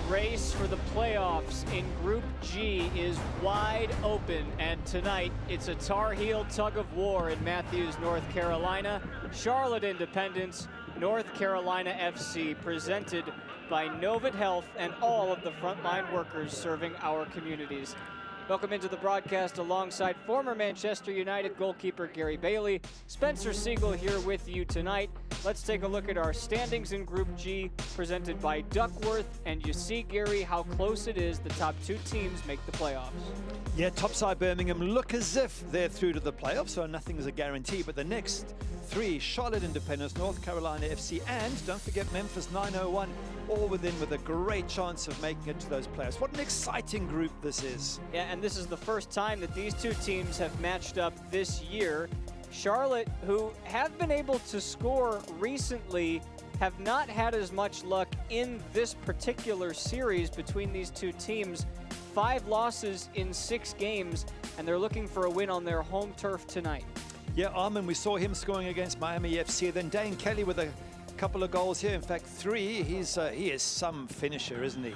race for the playoffs in Group G is wide open, and tonight it's a Tar Heel tug of war in Matthews, North Carolina. Charlotte Independence, North Carolina FC, presented by Novant Health and all of the frontline workers serving our communities. Welcome into the broadcast alongside former Manchester United goalkeeper Gary Bailey. Spencer Siegel here with you tonight. Let's take a look at our standings in Group G, presented by Duckworth. And you see, Gary, how close it is. The top two teams make the playoffs. Yeah, topside Birmingham look as if they're through to the playoffs, so nothing is a guarantee. But the next three, Charlotte Independence, North Carolina FC, and don't forget Memphis 901, all within with a great chance of making it to those playoffs. What an exciting group this is. Yeah, and this is the first time that these two teams have matched up this year. Charlotte, who have been able to score recently, have not had as much luck in this particular series between these two teams. 5 losses in 6 games, and they're looking for a win on their home turf tonight. Yeah, Armin, we saw him scoring against Miami FC. Then Dane Kelly with a couple of goals here. In fact, 3. He is some finisher, isn't he?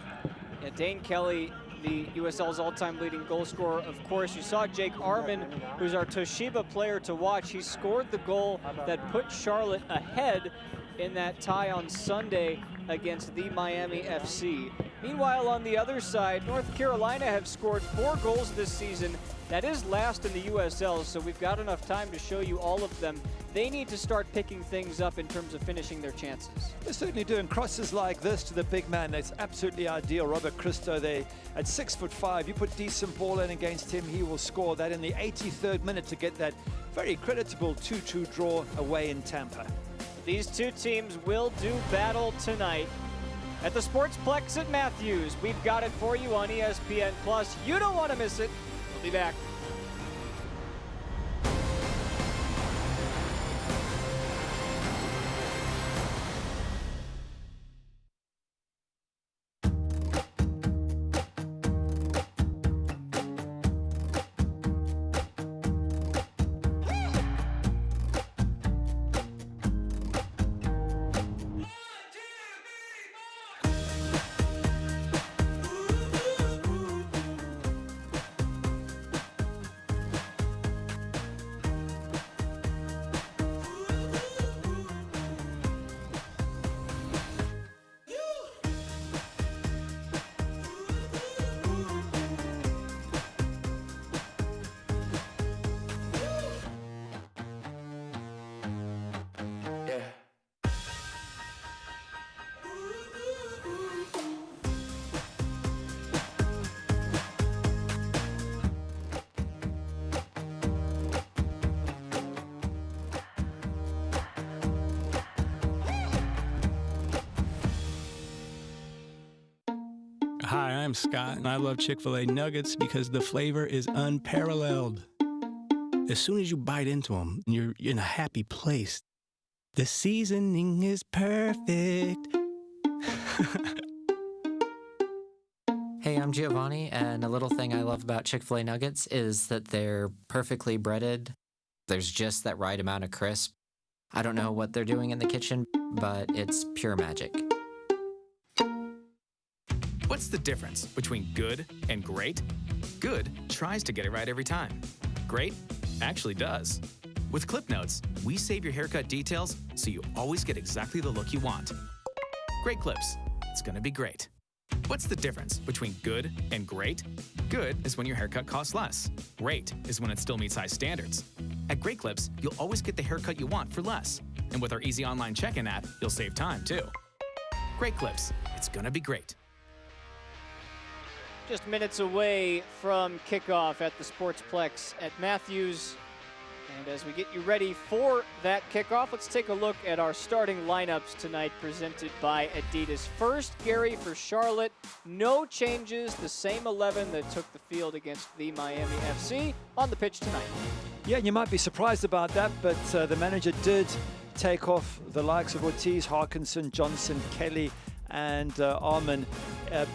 Yeah, Dane Kelly, the USL's all-time leading goal scorer. Of course, you saw Jake Armin, who's our Toshiba player to watch. He scored the goal that put Charlotte ahead in that tie on Sunday against the Miami FC. Meanwhile, on the other side, North Carolina have scored 4 goals this season. That is last in the USL, so we've got enough time to show you all of them. They need to start picking things up in terms of finishing their chances. They're certainly doing crosses like this to the big man. That's absolutely ideal. Robert Christo there at 6'5". You put decent ball in against him, he will score that in the 83rd minute to get that very creditable 2-2 draw away in Tampa. These two teams will do battle tonight at the Sportsplex at Matthews. We've got it for you on ESPN+. You don't want to miss it. We'll be back. Hi, I'm Scott, and I love Chick-fil-A nuggets because the flavor is unparalleled. As soon as you bite into them, you're in a happy place. The seasoning is perfect. Hey, I'm Giovanni, and a little thing I love about Chick-fil-A nuggets is that they're perfectly breaded. There's just that right amount of crisp. I don't know what they're doing in the kitchen, but it's pure magic. What's the difference between good and great? Good tries to get it right every time. Great actually does. With Clip Notes, we save your haircut details so you always get exactly the look you want. Great Clips. It's gonna be great. What's the difference between good and great? Good is when your haircut costs less. Great is when it still meets high standards. At Great Clips, you'll always get the haircut you want for less. And with our easy online check-in app, you'll save time too. Great Clips. It's gonna be great. Just minutes away from kickoff at the Sportsplex at Matthews. And as we get you ready for that kickoff, let's take a look at our starting lineups tonight presented by Adidas. First, Gary, for Charlotte, no changes, the same 11 that took the field against the Miami FC on the pitch tonight. Yeah, you might be surprised about that, but the manager did take off the likes of Ortiz, Harkinson, Johnson, Kelly, and Armin,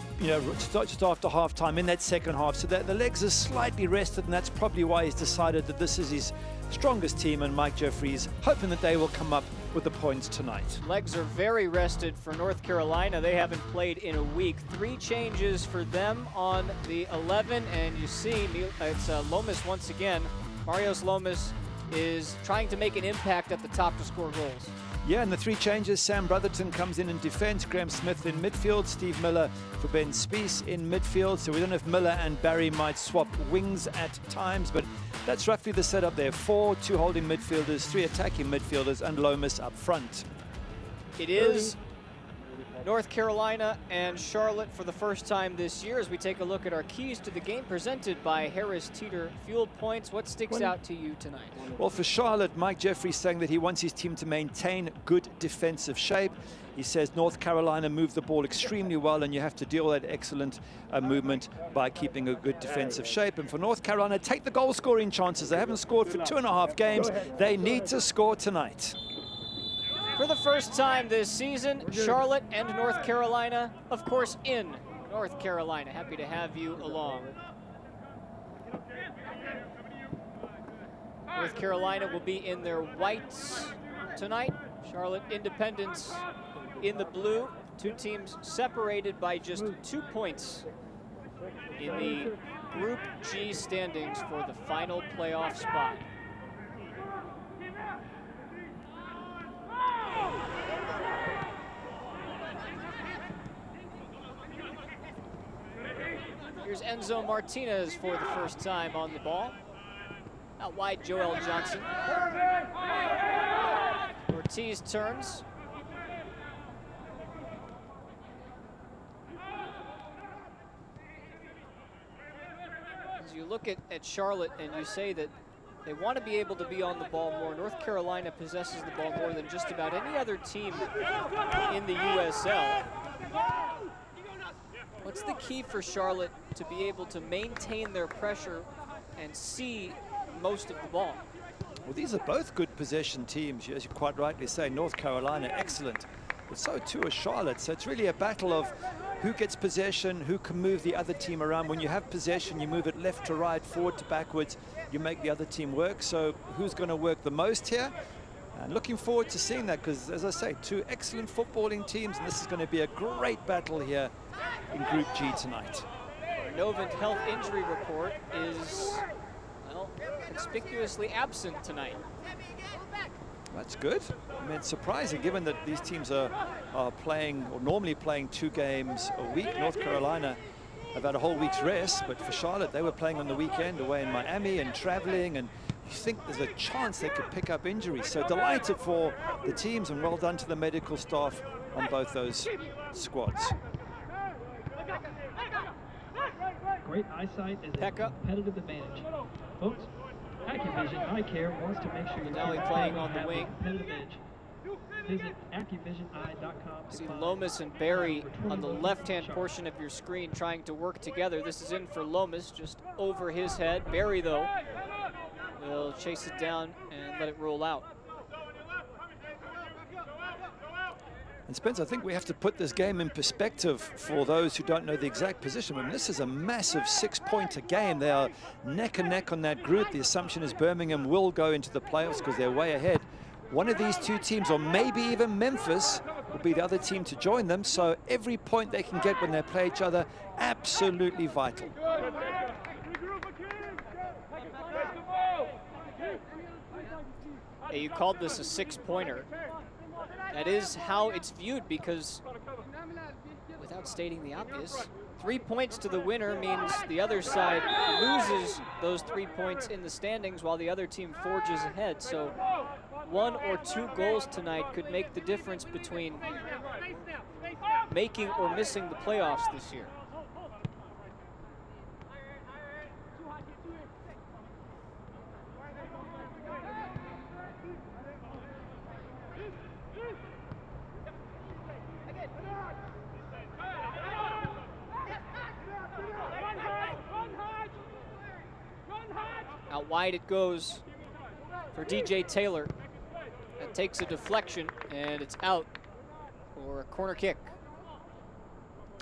just after half-time in that second half. So the legs are slightly rested, and that's probably why he's decided that this is his strongest team, and Mike Jeffries hoping that they will come up with the points tonight. Legs are very rested for North Carolina. They haven't played in a week. 3 changes for them on the 11, and you see it's Lomas once again. Marios Lomas is trying to make an impact at the top to score goals. Yeah, and the 3 changes, Sam Brotherton comes in defense, Graham Smith in midfield, Steve Miller for Ben Spies in midfield. So we don't know if Miller and Barry might swap wings at times, but that's roughly the setup there. 4 2 holding midfielders, 3 attacking midfielders, and Lomas up front. It is North Carolina and Charlotte for the first time this year as we take a look at our keys to the game presented by Harris Teeter Fuel Points. What sticks out to you tonight? Well, for Charlotte, Mike Jeffries saying that he wants his team to maintain good defensive shape. He says North Carolina moved the ball extremely well, and you have to deal with that excellent movement by keeping a good defensive shape. And for North Carolina, take the goal scoring chances. They haven't scored for 2.5 games. They need to score tonight. For the first time this season, Charlotte and North Carolina, of course, in North Carolina. Happy to have you along. North Carolina will be in their whites tonight. Charlotte Independence in the blue. 2 teams separated by just 2 points in the Group G standings for the final playoff spot. Here's Enzo Martinez for the first time on the ball. Out wide, Joel Johnson. Ortiz turns. As you look at Charlotte and you say that they want to be able to be on the ball more, North Carolina possesses the ball more than just about any other team in the USL. What's the key for Charlotte to be able to maintain their pressure and see most of the ball? Well, these are both good possession teams, as you quite rightly say. North Carolina, excellent, but so too is Charlotte. So it's really a battle of who gets possession, who can move the other team around. When you have possession, you move it left to right, forward to backwards, you make the other team work. So who's going to work the most here? And looking forward to seeing that, because, as I say, 2 excellent footballing teams, and this is going to be a great battle here in Group G tonight. Novant Health injury report is, well, conspicuously absent tonight. That's good. I mean, it's surprising given that these teams are playing, or normally playing 2 games a week. North Carolina have had a whole week's rest, but for Charlotte, they were playing on the weekend away in Miami and traveling, and you think there's a chance they could pick up injuries. So delighted for the teams, and well done to the medical staff on both those squads. Great eyesight is a Pekka. competitive advantage. Folks, AccuVision Eye Care wants to make sure you Now he's playing on the wing. competitive edge. Visit AccuVisionEye.com. See Lomas and Barry on the left-hand portion of your screen trying to work together. This is in for Lomas, just over his head. Barry, though, will chase it down and let it roll out. And Spence, I think we have to put this game in perspective for those who don't know the exact position. I mean, this is a massive 6-pointer game. They are neck and neck on that group. The assumption is Birmingham will go into the playoffs because they're way ahead. One of these 2 teams, or maybe even Memphis, will be the other team to join them. So every point they can get when they play each other, absolutely vital. Hey, you called this a 6-pointer. That is how it's viewed, because without stating the obvious, 3 points to the winner means the other side loses those 3 points in the standings while the other team forges ahead. So 1 or 2 goals tonight could make the difference between making or missing the playoffs this year. Out wide it goes for DJ Taylor. That takes a deflection, and it's out for a corner kick.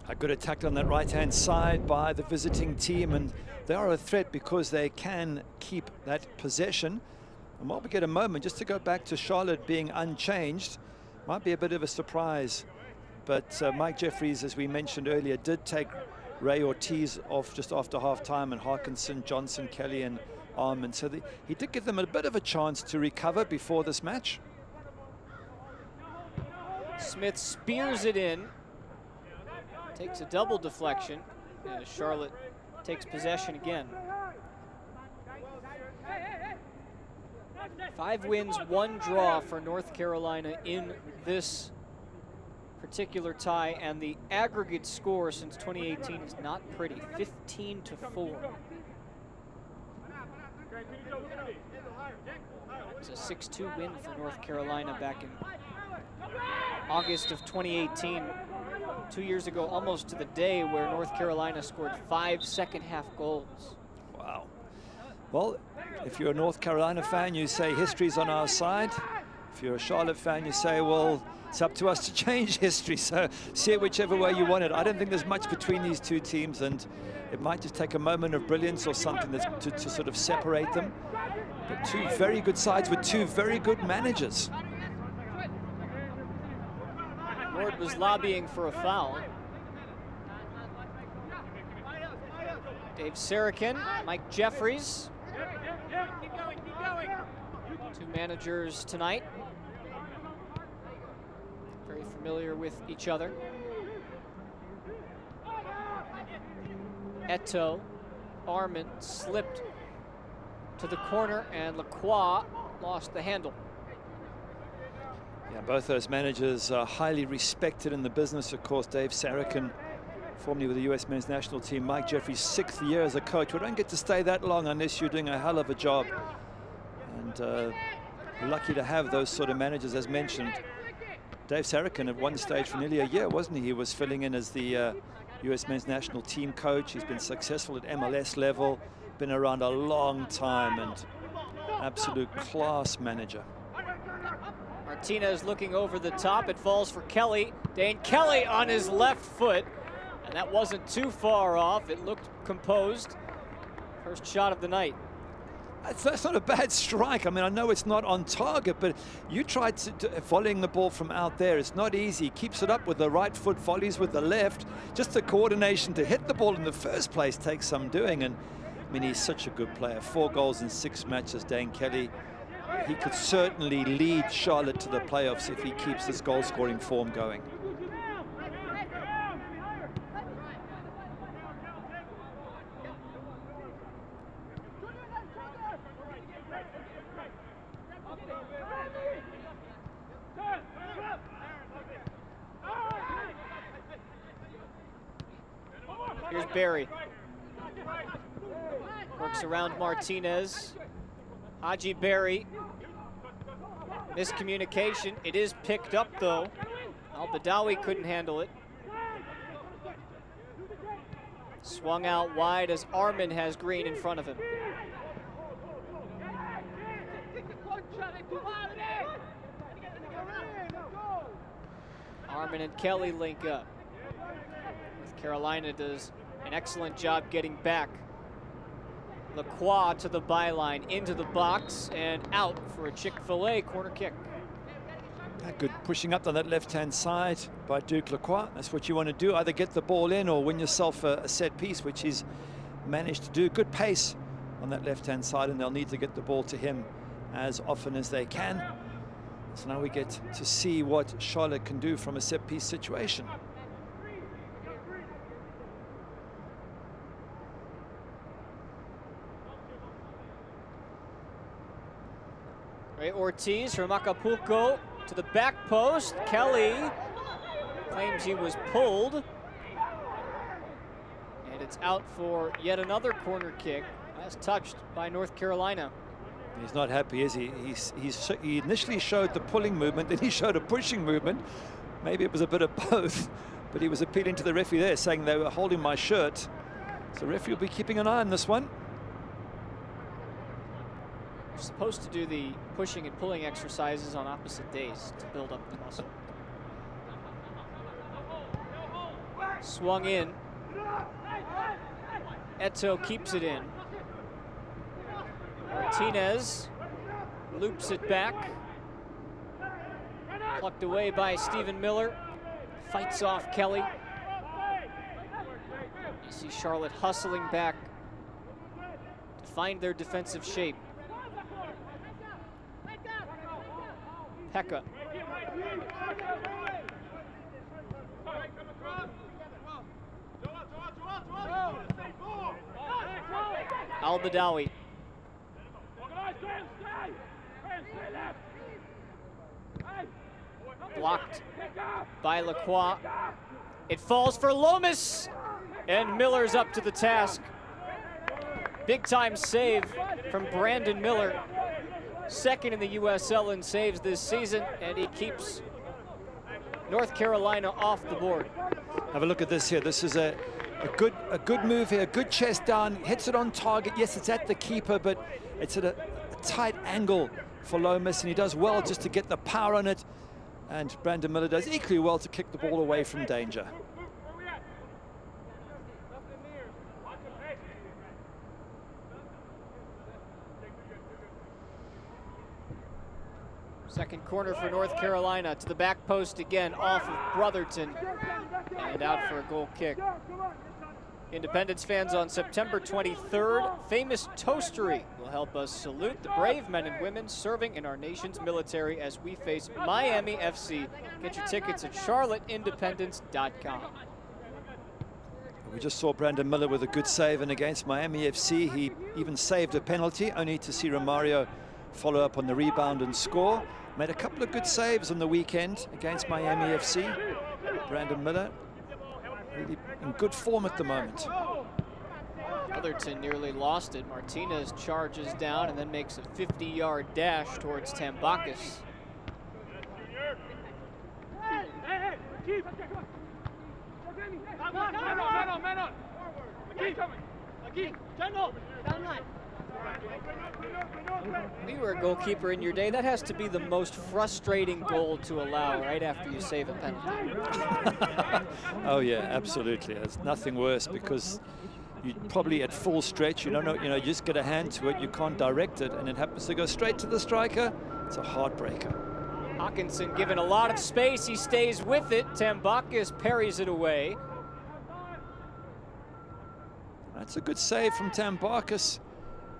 A good attack on that right-hand side by the visiting team, and they are a threat because they can keep that possession. And while we get a moment, just to go back to Charlotte being unchanged, might be a bit of a surprise. But Mike Jeffries, as we mentioned earlier, did take Ray Ortiz off just after half-time, and Harkinson, Johnson, Kelly, and Armand. So he did give them a bit of a chance to recover before this match. Smith spears it in. Takes a double deflection as Charlotte takes possession again. 5 wins, 1 draw for North Carolina in this particular tie, and the aggregate score since 2018 is not pretty, 15-4. It's a 6-2 win for North Carolina back in August of 2018. 2 years ago, almost to the day, where North Carolina scored 5 second-half goals. Wow. Well, if you're a North Carolina fan, you say history's on our side. If you're a Charlotte fan, you say, well, it's up to us to change history. So see it whichever way you want it. I don't think there's much between these two teams, and it might just take a moment of brilliance or something to sort of separate them. But 2 very good sides with 2 very good managers. Ward was lobbying for a foul. Dave Sarakin, Mike Jeffries. 2 managers tonight. Very familiar with each other. Eto'o, Armand slipped to the corner, and Lacroix lost the handle. Yeah, both those managers are highly respected in the business. Of course, Dave Sarakin, formerly with the US men's national team. Mike Jeffries' 6th year as a coach. We don't get to stay that long unless you're doing a hell of a job. And we're lucky to have those sort of managers, as mentioned. Dave Sarakin at one stage for nearly a year, wasn't he? He was filling in as the US men's national team coach. He's been successful at MLS level, been around a long time, and absolute class manager. Martinez looking over the top. It falls for Kelly. Dane Kelly on his left foot. And that wasn't too far off. It looked composed. First shot of the night. That's not a bad strike. I mean, I know it's not on target, but you tried volleying the ball from out there. It's not easy. He keeps it up with the right foot, volleys with the left. Just the coordination to hit the ball in the first place takes some doing. And I mean, he's such a good player. 4 goals in 6 matches, Dane Kelly. He could certainly lead Charlotte to the playoffs if he keeps this goal-scoring form going. Here's Barry. Works around Martinez. Haji Barry. Miscommunication. It is picked up, though. Al-Badawi couldn't handle it. Swung out wide as Armand has Green in front of him. Armand and Kelly link up. North Carolina does an excellent job getting back. Lacroix to the byline, into the box, and out for a Chick-fil-A corner kick. Good pushing up on that left-hand side by Duke Lacroix. That's what you want to do, either get the ball in or win yourself a set piece, which he's managed to do. Good pace on that left-hand side, and they'll need to get the ball to him as often as they can. So now we get to see what Charlotte can do from a set-piece situation. Ray Ortiz from Acapulco to the back post. Kelly claims he was pulled. And it's out for yet another corner kick, as touched by North Carolina. He's not happy, is he? He initially showed the pulling movement, then he showed a pushing movement. Maybe it was a bit of both, but he was appealing to the referee there, saying they were holding my shirt. So the referee will be keeping an eye on this one. You're supposed to do the pushing and pulling exercises on opposite days to build up the muscle. Swung in. Eto keeps it in. Martinez loops it back. Plucked away by Stephen Miller. Fights off Kelly. You see Charlotte hustling back to find their defensive shape. Pekka. Al-Badawi. Blocked by Lacroix. It falls for Lomas, and Miller's up to the task. Big time save from Brandon Miller. Second in the USL in saves this season, and he keeps North Carolina off the board. Have a look at this here. This is a good move here, a good chest down, hits it on target. Yes, it's at the keeper, but it's at a tight angle for Lomas, and he does well just to get the power on it. And Brandon Miller does equally well to kick the ball away from danger. Second corner for North Carolina, to the back post again, off of Brotherton, and out for a goal kick. Independence fans, on September 23rd, famous toastery will help us salute the brave men and women serving in our nation's military as we face Miami FC. Get your tickets at charlotteindependence.com. We just saw Brandon Miller with a good save, and against Miami FC, he even saved a penalty, only to see Romario follow up on the rebound and score. Made a couple of good saves on the weekend against Miami FC. Brandon Miller really in good form at the moment. Brotherton nearly lost it. Martinez charges down and then makes a 50-yard dash towards Tambakis. If you were a goalkeeper in your day, that has to be the most frustrating goal to allow right after you save a penalty. Oh yeah, absolutely. There's nothing worse, because you probably at full stretch, you don't know, you just get a hand to it, you can't direct it, and it happens to go straight to the striker. It's a heartbreaker. Hawkinson given a lot of space, he stays with it. Tambakis parries it away. That's a good save from Tambakis.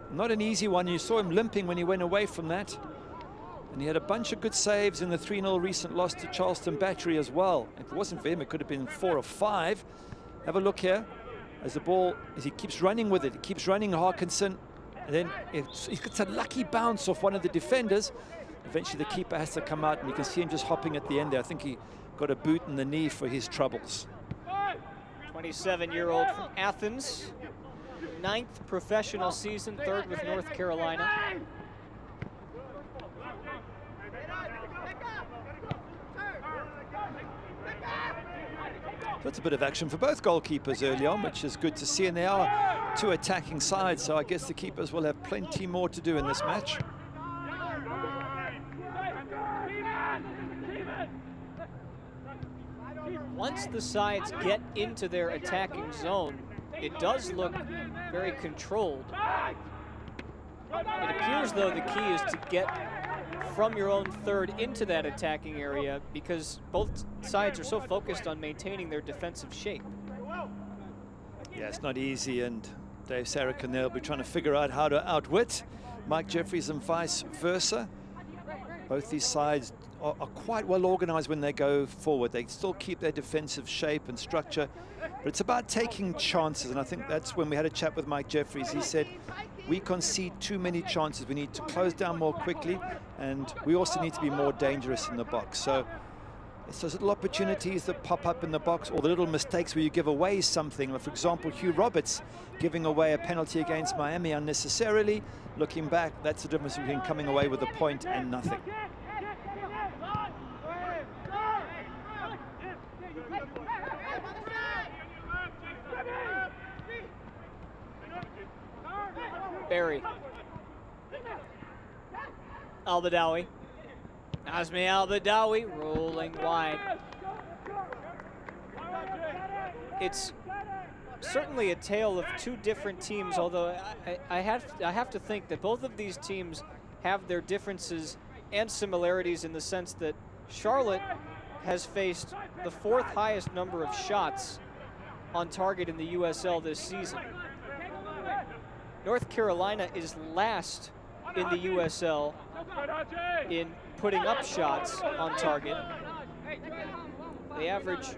Not an easy one. You saw him limping when he went away from that. And he had a bunch of good saves in the 3-0 recent loss to Charleston Battery as well. If it wasn't for him, it could have been 4 or 5. Have a look here. As the ball, as he keeps running with it, he keeps running, Hawkinson. And then he gets a lucky bounce off one of the defenders. Eventually the keeper has to come out, and you can see him just hopping at the end there. I think he got a boot in the knee for his troubles. 27-year-old from Athens. 9th professional season, 3rd with North Carolina. That's a bit of action for both goalkeepers early on, which is good to see, and they are two attacking sides, so I guess the keepers will have plenty more to do in this match. Once the sides get into their attacking zone, it does look very controlled. It appears, though, the key is to get from your own third into that attacking area, because both sides are so focused on maintaining their defensive shape. Yeah, it's not easy, and Dave Sarachan there will be trying to figure out how to outwit Mike Jeffries and vice versa. Both these sides are quite well organized when they go forward. They still keep their defensive shape and structure, but it's about taking chances, and I think that's when we had a chat with Mike Jeffries. He said, we concede too many chances. We need to close down more quickly, and we also need to be more dangerous in the box. So it's those little opportunities that pop up in the box, or the little mistakes where you give away something. Like, for example, Hugh Roberts giving away a penalty against Miami unnecessarily. Looking back, that's the difference between coming away with a point and nothing. Barry. Al-Badawi. Nazmi Al-Badawi rolling wide. it's certainly a tale of two different teams, although I have to think that both of these teams have their differences and similarities in the sense that Charlotte has faced the 4th highest number of shots on target in the USL this season. North Carolina is last in the USL in putting up shots on target. They average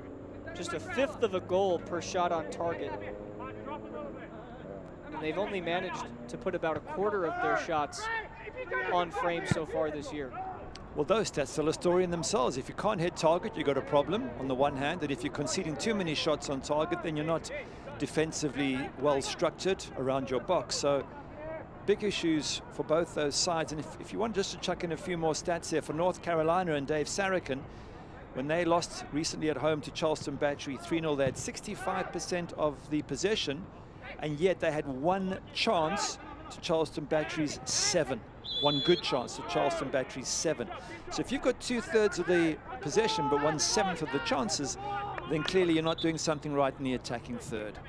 just 1/5 of a goal per shot on target. And they've only managed to put about 1/4 of their shots on frame so far this year. Well, those stats tell a story in themselves. If you can't hit target, you've got a problem on the one hand, and if you're conceding too many shots on target, then you're not defensively well structured around your box. So big issues for both those sides. And if you want just to chuck in a few more stats there for North Carolina and Dave Sarachan, when they lost recently at home to Charleston Battery 3-0, they had 65% of the possession, and yet they had one chance to Charleston Battery's 7. One good chance to Charleston Battery's 7. So if you've got 2/3 of the possession but 1/7 of the chances, then clearly you're not doing something right in the attacking third.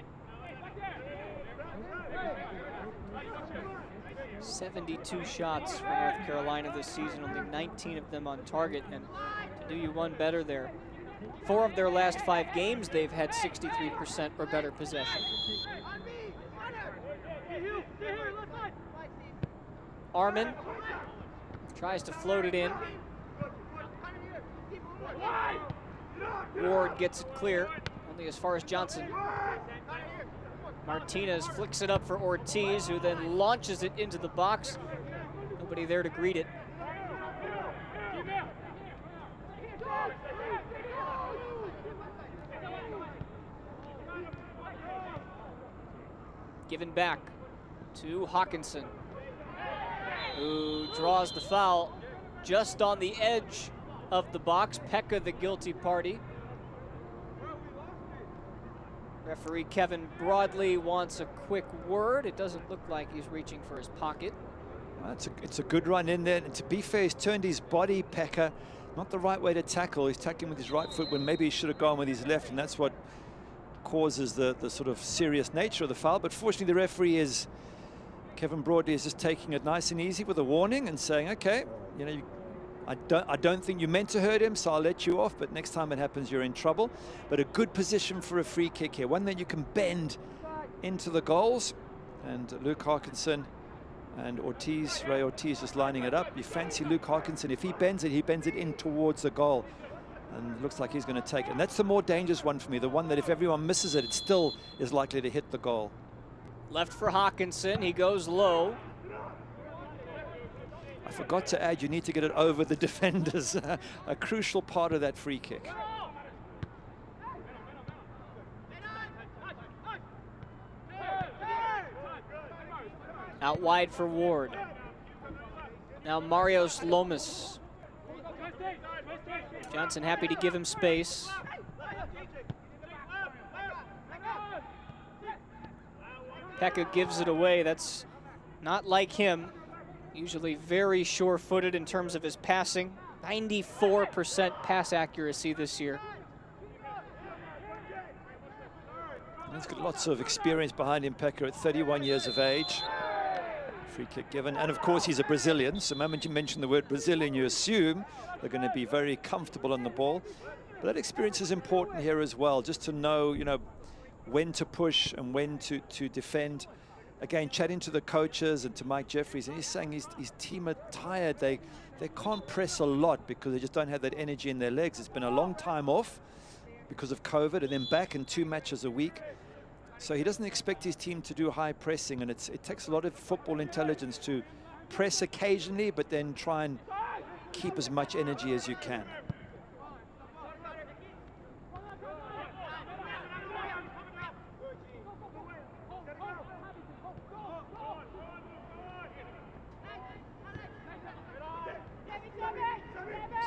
72 shots for North Carolina this season, only 19 of them on target, and to do you one better there, 4 of their last 5 games they've had 63% or better possession. Arman tries to float it in. Ward gets it clear, only as far as Johnson. Martinez flicks it up for Ortiz, who then launches it into the box. Nobody there to greet it. Given back to Hawkinson, who draws the foul just on the edge of the box. Pekka the guilty party. Referee Kevin Broadley wants a quick word. It doesn't look like he's reaching for his pocket. Well, it's a good run in there. And to be fair, he's turned his body, Pekka. Not the right way to tackle. He's tackling with his right foot when maybe he should have gone with his left, and that's what causes the sort of serious nature of the foul. But fortunately, the referee Kevin Broadley is just taking it nice and easy with a warning and saying, okay, you know, I don't think you meant to hurt him, so I'll let you off, but next time it happens, you're in trouble. But a good position for a free kick here, one that you can bend into the goals. And Luke Hawkinson and Ray Ortiz just lining it up. You fancy Luke Hawkinson, if he bends it in towards the goal. And it looks like he's going to take it. And that's the more dangerous one for me, the one that if everyone misses it, it still is likely to hit the goal. Left for Hawkinson, he goes low. I forgot to add, you need to get it over the defenders, a crucial part of that free kick. Out wide for Ward. Now Marios Lomas. Johnson happy to give him space. Pekka gives it away. That's not like him. Usually very sure-footed in terms of his passing. 94% pass accuracy this year. He's got lots of experience behind him, Pekka, at 31 years of age. Free kick given. And of course, he's a Brazilian. So the moment you mention the word Brazilian, you assume they're going to be very comfortable on the ball. But that experience is important here as well, just to know, you know, when to push and when to defend. Again, chatting to the coaches and to Mike Jeffries, and he's saying his team are tired. They can't press a lot because they just don't have that energy in their legs. It's been a long time off because of COVID, and then back in 2 matches a week. So he doesn't expect his team to do high pressing, and it takes a lot of football intelligence to press occasionally, but then try and keep as much energy as you can.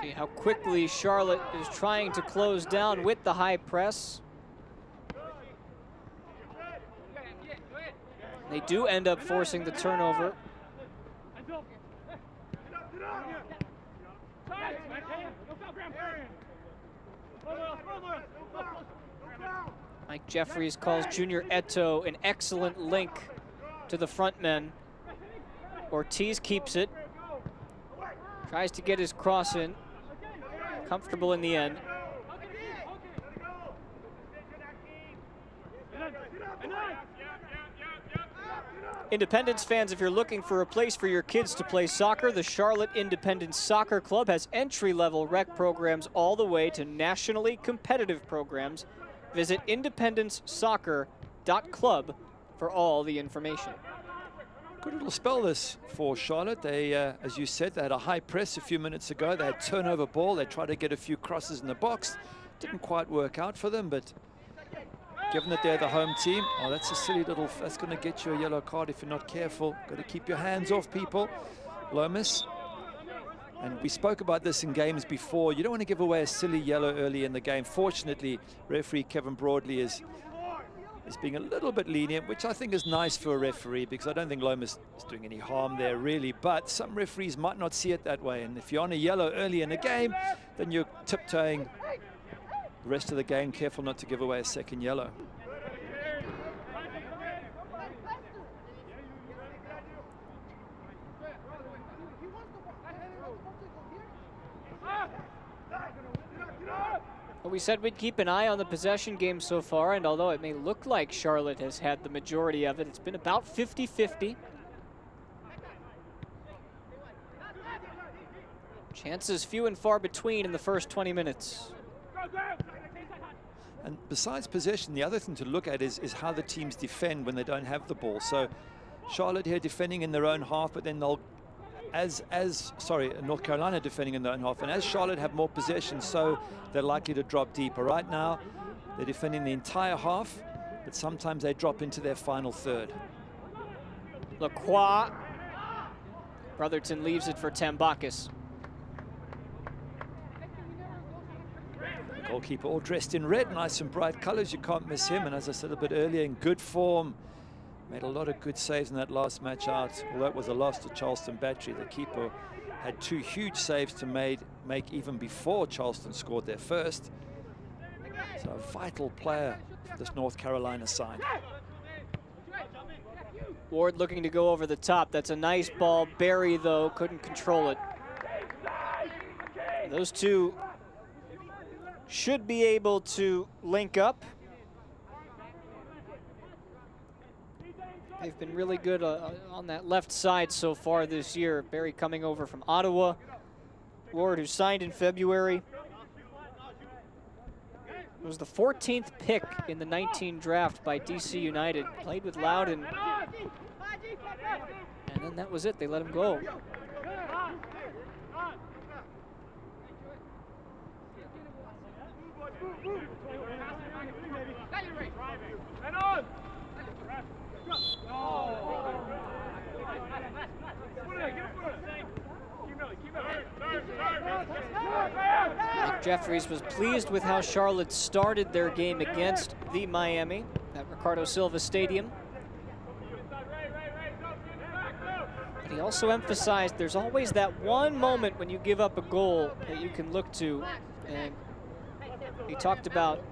See how quickly Charlotte is trying to close down with the high press. They do end up forcing the turnover. Mike Jeffries calls Junior Eto an excellent link to the front men. Ortiz keeps it. Tries to get his cross in. Comfortable in the end. Independence fans, if you're looking for a place for your kids to play soccer, the Charlotte Independence Soccer Club has entry-level rec programs all the way to nationally competitive programs. Visit independencesoccer.club for all the information. Good little spell this for Charlotte. They, as you said, they had a high press a few minutes ago. They had turnover ball. They tried to get a few crosses in the box. Didn't quite work out for them, but given that they're the home team, oh, that's a silly little, that's going to get you a yellow card if you're not careful. Got to keep your hands off people. Lomas. And we spoke about this in games before. You don't want to give away a silly yellow early in the game. Fortunately, referee Kevin Broadley is being a little bit lenient, which I think is nice for a referee, because I don't think Lomas is doing any harm there, really. But some referees might not see it that way. And if you're on a yellow early in the game, then you're tiptoeing the rest of the game, careful not to give away a second yellow. Well, we said we'd keep an eye on the possession game so far, and although it may look like Charlotte has had the majority of it, it's been about 50-50. Chances few and far between in the first 20 minutes. And besides possession, the other thing to look at is how the teams defend when they don't have the ball. So Charlotte here defending in their own half, but then they'll, North Carolina defending in their own half. And as Charlotte have more possession, so they're likely to drop deeper. Right now, they're defending the entire half, but sometimes they drop into their final third. Lacroix. Brotherton leaves it for Tambakis. Goalkeeper all dressed in red, nice and bright colors. You can't miss him. And as I said a bit earlier, in good form. Made a lot of good saves in that last match out. Although it was a loss to Charleston Battery, the keeper had two huge saves to make even before Charleston scored their first. So a vital player for this North Carolina side. Ward looking to go over the top. That's a nice ball. Barry, though, couldn't control it. Those two should be able to link up. They've been really good on that left side so far this year. Barry coming over from Ottawa. Ward, who signed in February, was the 14th pick in the 19 draft by DC United. Played with Loudon. And then that was it. They let him go. Mike Jeffries was pleased with how Charlotte started their game against the Miami at Ricardo Silva Stadium. But he also emphasized there's always that one moment when you give up a goal that you can look to. And he talked about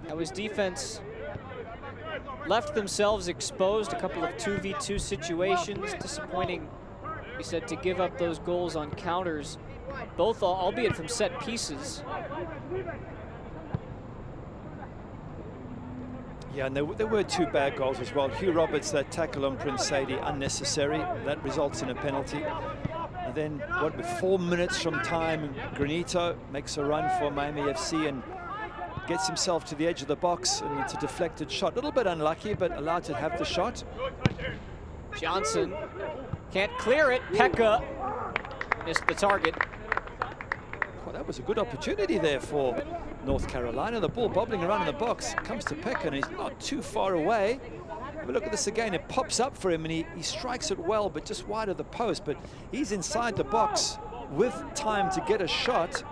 how his defense left themselves exposed, a couple of 2v2 situations. Disappointing, he said, to give up those goals on counters, both albeit from set pieces. Yeah, and there were two bad goals as well. Hugh Roberts, that tackle on Prince Sadie, unnecessary. That results in a penalty. And then, with 4 minutes from time, Granito makes a run for Miami FC and gets himself to the edge of the box, and it's a deflected shot. A little bit unlucky, but allowed to have the shot. Johnson can't clear it. Pekka missed the target. Well, that was a good opportunity there for North Carolina. The ball bobbling around in the box. Comes to Pekka, and he's not too far away. Have a look at this again. It pops up for him, and he strikes it well, but just wide of the post. But he's inside the box with time to get a shot.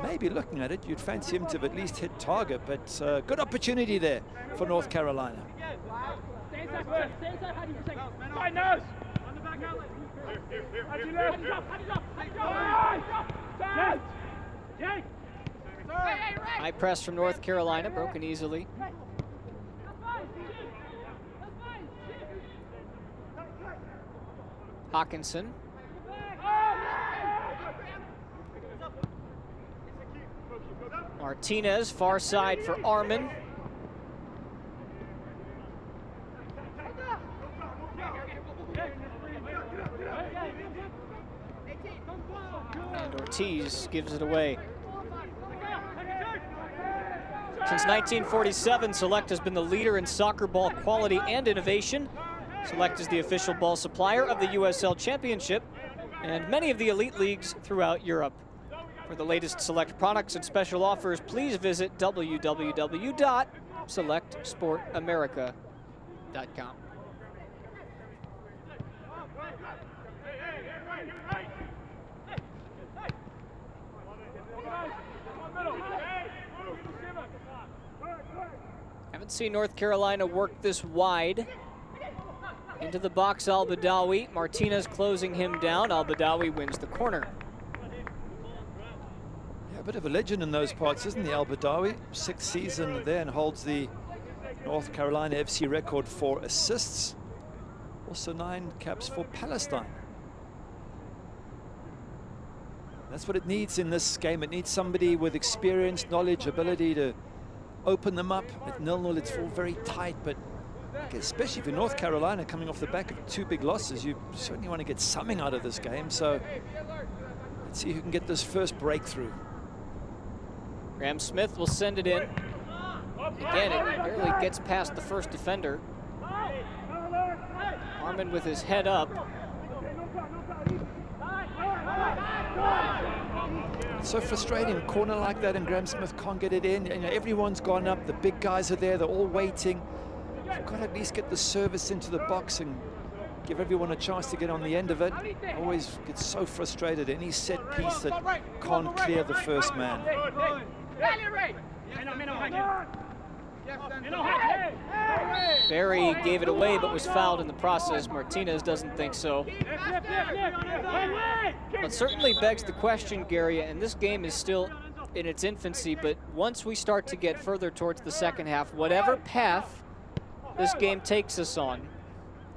Maybe looking at it, you'd fancy him to have at least hit target, but good opportunity there for North Carolina. High press from North Carolina, broken easily. Hawkinson. Martinez, far side for Arman. And Ortiz gives it away. Since 1947, Select has been the leader in soccer ball quality and innovation. Select is the official ball supplier of the USL Championship and many of the elite leagues throughout Europe. For the latest Select products and special offers, please visit www.selectsportamerica.com. Haven't seen North Carolina work this wide. Into the box, Al-Badawi. Martinez closing him down. Al-Badawi wins the corner. Yeah, a bit of a legend in those parts, isn't he, Al-Badawi? 6th season there and holds the North Carolina FC record for assists. Also 9 caps for Palestine. That's what it needs in this game. It needs somebody with experience, knowledge, ability to open them up. At 0-0, it's all very tight, but especially if you're North Carolina coming off the back of 2 big losses, you certainly want to get something out of this game. So let's see who can get this first breakthrough. Graham Smith will send it in. Again, it barely gets past the first defender. Arman with his head up. It's so frustrating, a corner like that, and Graham Smith can't get it in. You know, everyone's gone up, the big guys are there, they're all waiting. You've got to at least get the service into the box and give everyone a chance to get on the end of it. I always get so frustrated, any set piece that can't clear the first man. Barry gave it away but was fouled in the process. Martinez doesn't think so. But certainly begs the question, Gary, and this game is still in its infancy, but once we start to get further towards the second half, whatever path this game takes us on,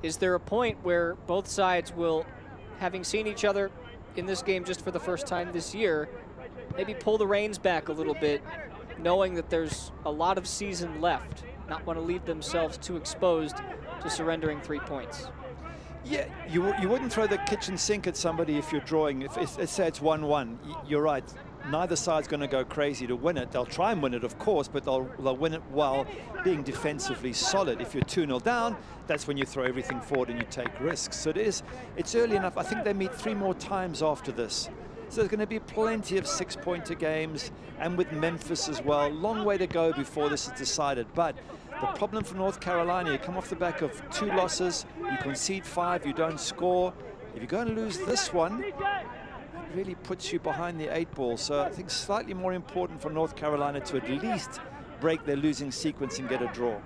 is there a point where both sides will, having seen each other in this game just for the first time this year, maybe pull the reins back a little bit, knowing that there's a lot of season left, not want to leave themselves too exposed to surrendering 3 points? Yeah, you wouldn't throw the kitchen sink at somebody if you're drawing. If let's say it's 1-1, you're right. Neither side's going to go crazy to win it. They'll try and win it, of course, but they'll win it while being defensively solid. If you're 2-0 down, that's when you throw everything forward and you take risks. So it's early enough. I think they meet 3 more times after this. So there's going to be plenty of 6-pointer games, and with Memphis as well. Long way to go before this is decided. But the problem for North Carolina, you come off the back of 2 losses, you concede 5, you don't score. If you're going to lose this one, it really puts you behind the 8 ball. So I think slightly more important for North Carolina to at least break their losing sequence and get a draw.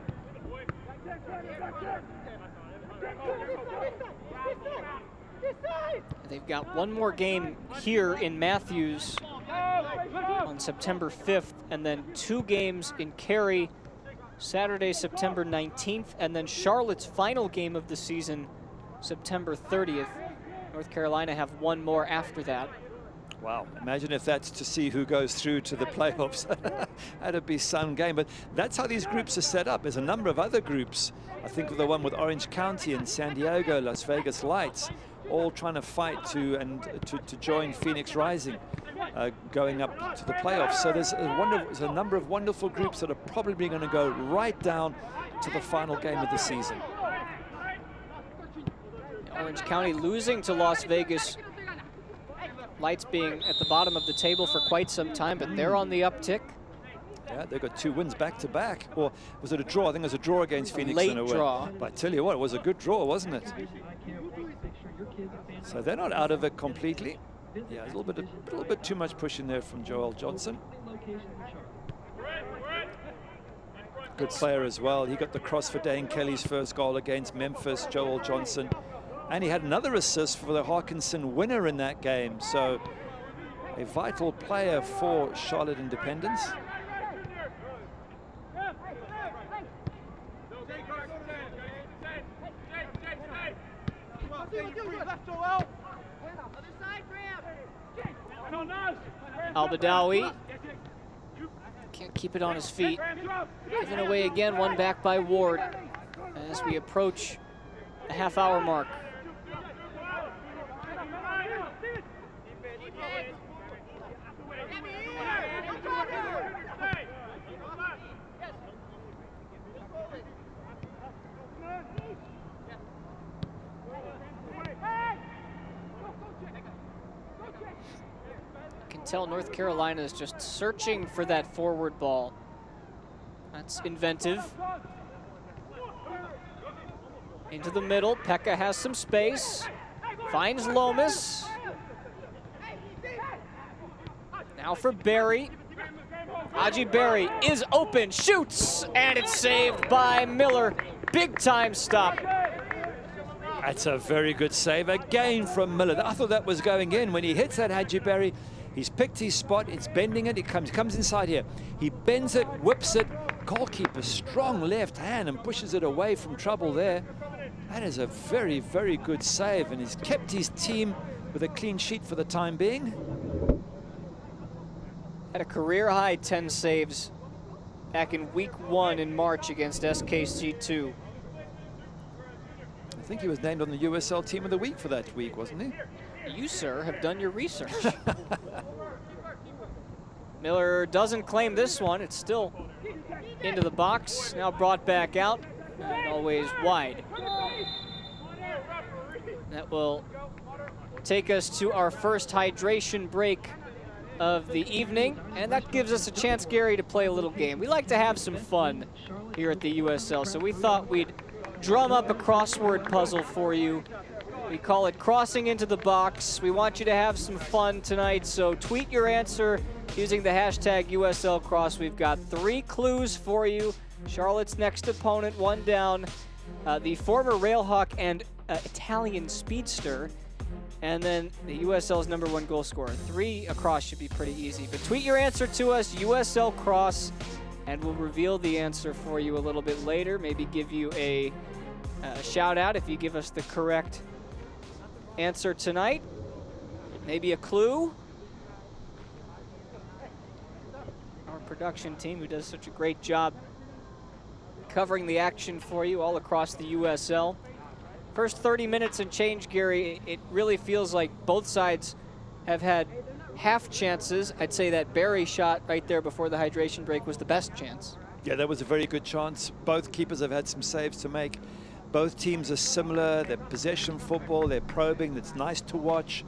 They've got one more game here in Matthews on September 5th, and then 2 games in Cary Saturday, September 19th, and then Charlotte's final game of the season, September 30th. North Carolina have 1 more after that. Wow, imagine if that's to see who goes through to the playoffs. That'd be some game, but that's how these groups are set up. There's a number of other groups. I think of the one with Orange County and San Diego, Las Vegas Lights, all trying to fight to join Phoenix Rising, going up to the playoffs. So there's a number of wonderful groups that are probably going to go right down to the final game of the season. Orange County losing to Las Vegas Lights, being at the bottom of the table for quite some time, but they're on the uptick. Yeah, they've got 2 wins back-to-back. Or was it a draw? I think it was a draw against Phoenix. Late in a draw. But I tell you what, it was a good draw, wasn't it? So they're not out of it completely. Yeah, a little bit too much push in there from Joel Johnson. Good player as well. He got the cross for Dane Kelly's first goal against Memphis, Joel Johnson. And he had another assist for the Hawkinson winner in that game. So a vital player for Charlotte Independence. Al-Badawi can't keep it on his feet. Given away again, one back by Ward as we approach the half-hour mark. You can tell North Carolina is just searching for that forward ball. That's inventive. Into the middle, Pekka has some space. Finds Lomas. Now for Berry. Haji Berry is open, shoots, and it's saved by Miller. Big time stop. That's a very good save again from Miller. I thought that was going in. When he hits that Haji Berry, he's picked his spot, it's bending it, he comes inside here. He bends it, whips it, goalkeeper strong left hand and pushes it away from trouble there. That is a very, very good save, and he's kept his team with a clean sheet for the time being. Had a career high 10 saves back in week 1 in March against SKC2. I think he was named on the USL Team of the Week for that week, wasn't he? You, sir, have done your research. Miller doesn't claim this one. It's still into the box. Now brought back out and always wide. That will take us to our first hydration break of the evening, and that gives us a chance, Gary, to play a little game. We like to have some fun here at the USL, so we thought we'd drum up a crossword puzzle for you. We call it Crossing into the Box. We want you to have some fun tonight, so tweet your answer using the hashtag USLCross. We've got 3 clues for you. Charlotte's next opponent, 1 down. The former Railhawk and Italian speedster, and then the USL's #1 goal scorer. 3 across should be pretty easy. But tweet your answer to us, USLCross, and we'll reveal the answer for you a little bit later. Maybe give you a shout out if you give us the correct answer tonight. Maybe a clue. Our production team, who does such a great job covering the action for you all across the USL. First 30 minutes and change, Gary, it really feels like both sides have had half chances. I'd say that Berry shot right there before the hydration break was the best chance. Yeah, that was a very good chance. Both keepers have had some saves to make. Both teams are similar. They're possession football, they're probing, that's nice to watch.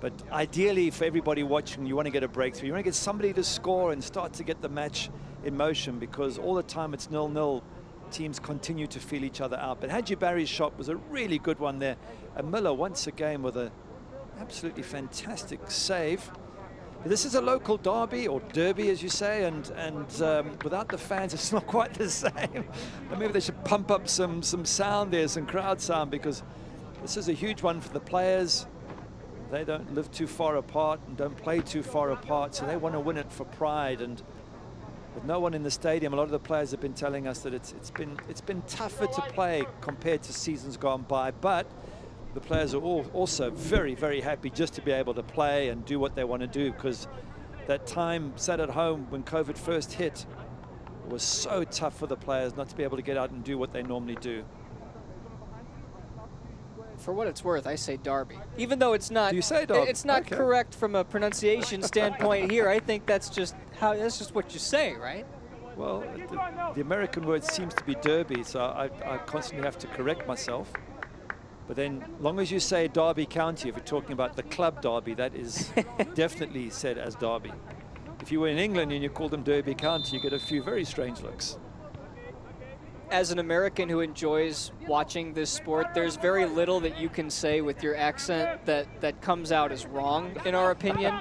But ideally, for everybody watching, you want to get a breakthrough. You want to get somebody to score and start to get the match in motion, because all the time it's 0-0. Teams continue to feel each other out. But Haji Berry's shot was a really good one there. And Miller once again with an absolutely fantastic save. But this is a local derby, or derby as you say, and without the fans it's not quite the same. Maybe they should pump up some sound there, some crowd sound, because this is a huge one for the players. They don't live too far apart and don't play too far apart, so they want to win it for pride. And with no one in the stadium, a lot of the players have been telling us that it's been tougher to play compared to seasons gone by, but the players are all also very, very happy just to be able to play and do what they want to do, because that time sat at home when COVID first hit was so tough for the players not to be able to get out and do what they normally do. For what it's worth, I say Derby. Even though it's not, Do you say Derby? It's not Okay. correct from a pronunciation standpoint here. I think that's just what you say, right? Well, the American word seems to be derby, so I constantly have to correct myself. But then, long as you say Derby County, if you're talking about the club Derby, that is definitely said as Derby. If you were in England and you called them Derby County, you get a few very strange looks. As an American who enjoys watching this sport, there's very little that you can say with your accent that comes out as wrong, in our opinion.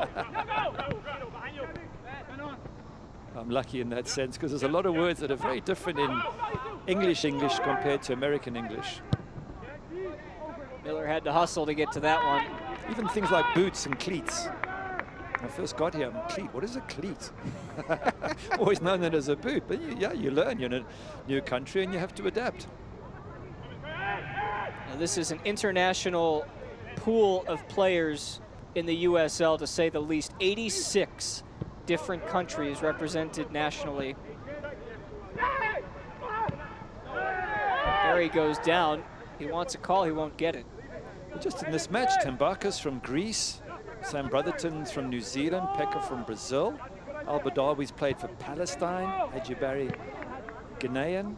I'm lucky in that sense, because there's a lot of words that are very different in English compared to American English. Miller had to hustle to get to that one. Even things like boots and cleats. I first got here, I'm a cleat. What is a cleat? Always known that as a boot, but yeah, you learn. You're in a new country and you have to adapt. Now, this is an international pool of players in the USL, to say the least. 86 different countries represented nationally. Barry goes down. He wants a call, he won't get it. Just in this match, Tambakis from Greece, Sam Brotherton's from New Zealand, Pekka from Brazil, Al-Badawi's played for Palestine, Haji Barry Ghanaian,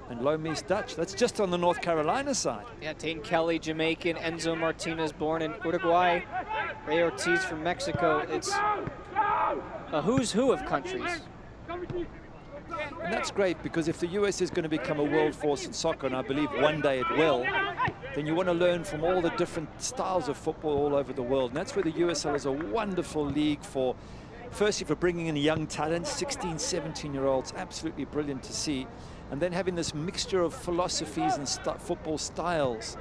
and Lomis Dutch. That's just on the North Carolina side. Yeah, Dane Kelly, Jamaican, Enzo Martinez, born in Uruguay, Ray Ortiz from Mexico. It's a who's who of countries. And that's great, because if the US is going to become a world force in soccer, and I believe one day it will, then you want to learn from all the different styles of football all over the world. And that's where the USL is a wonderful league for, firstly, for bringing in young talent, 16, 17-year-olds, absolutely brilliant to see. And then having this mixture of philosophies and football styles,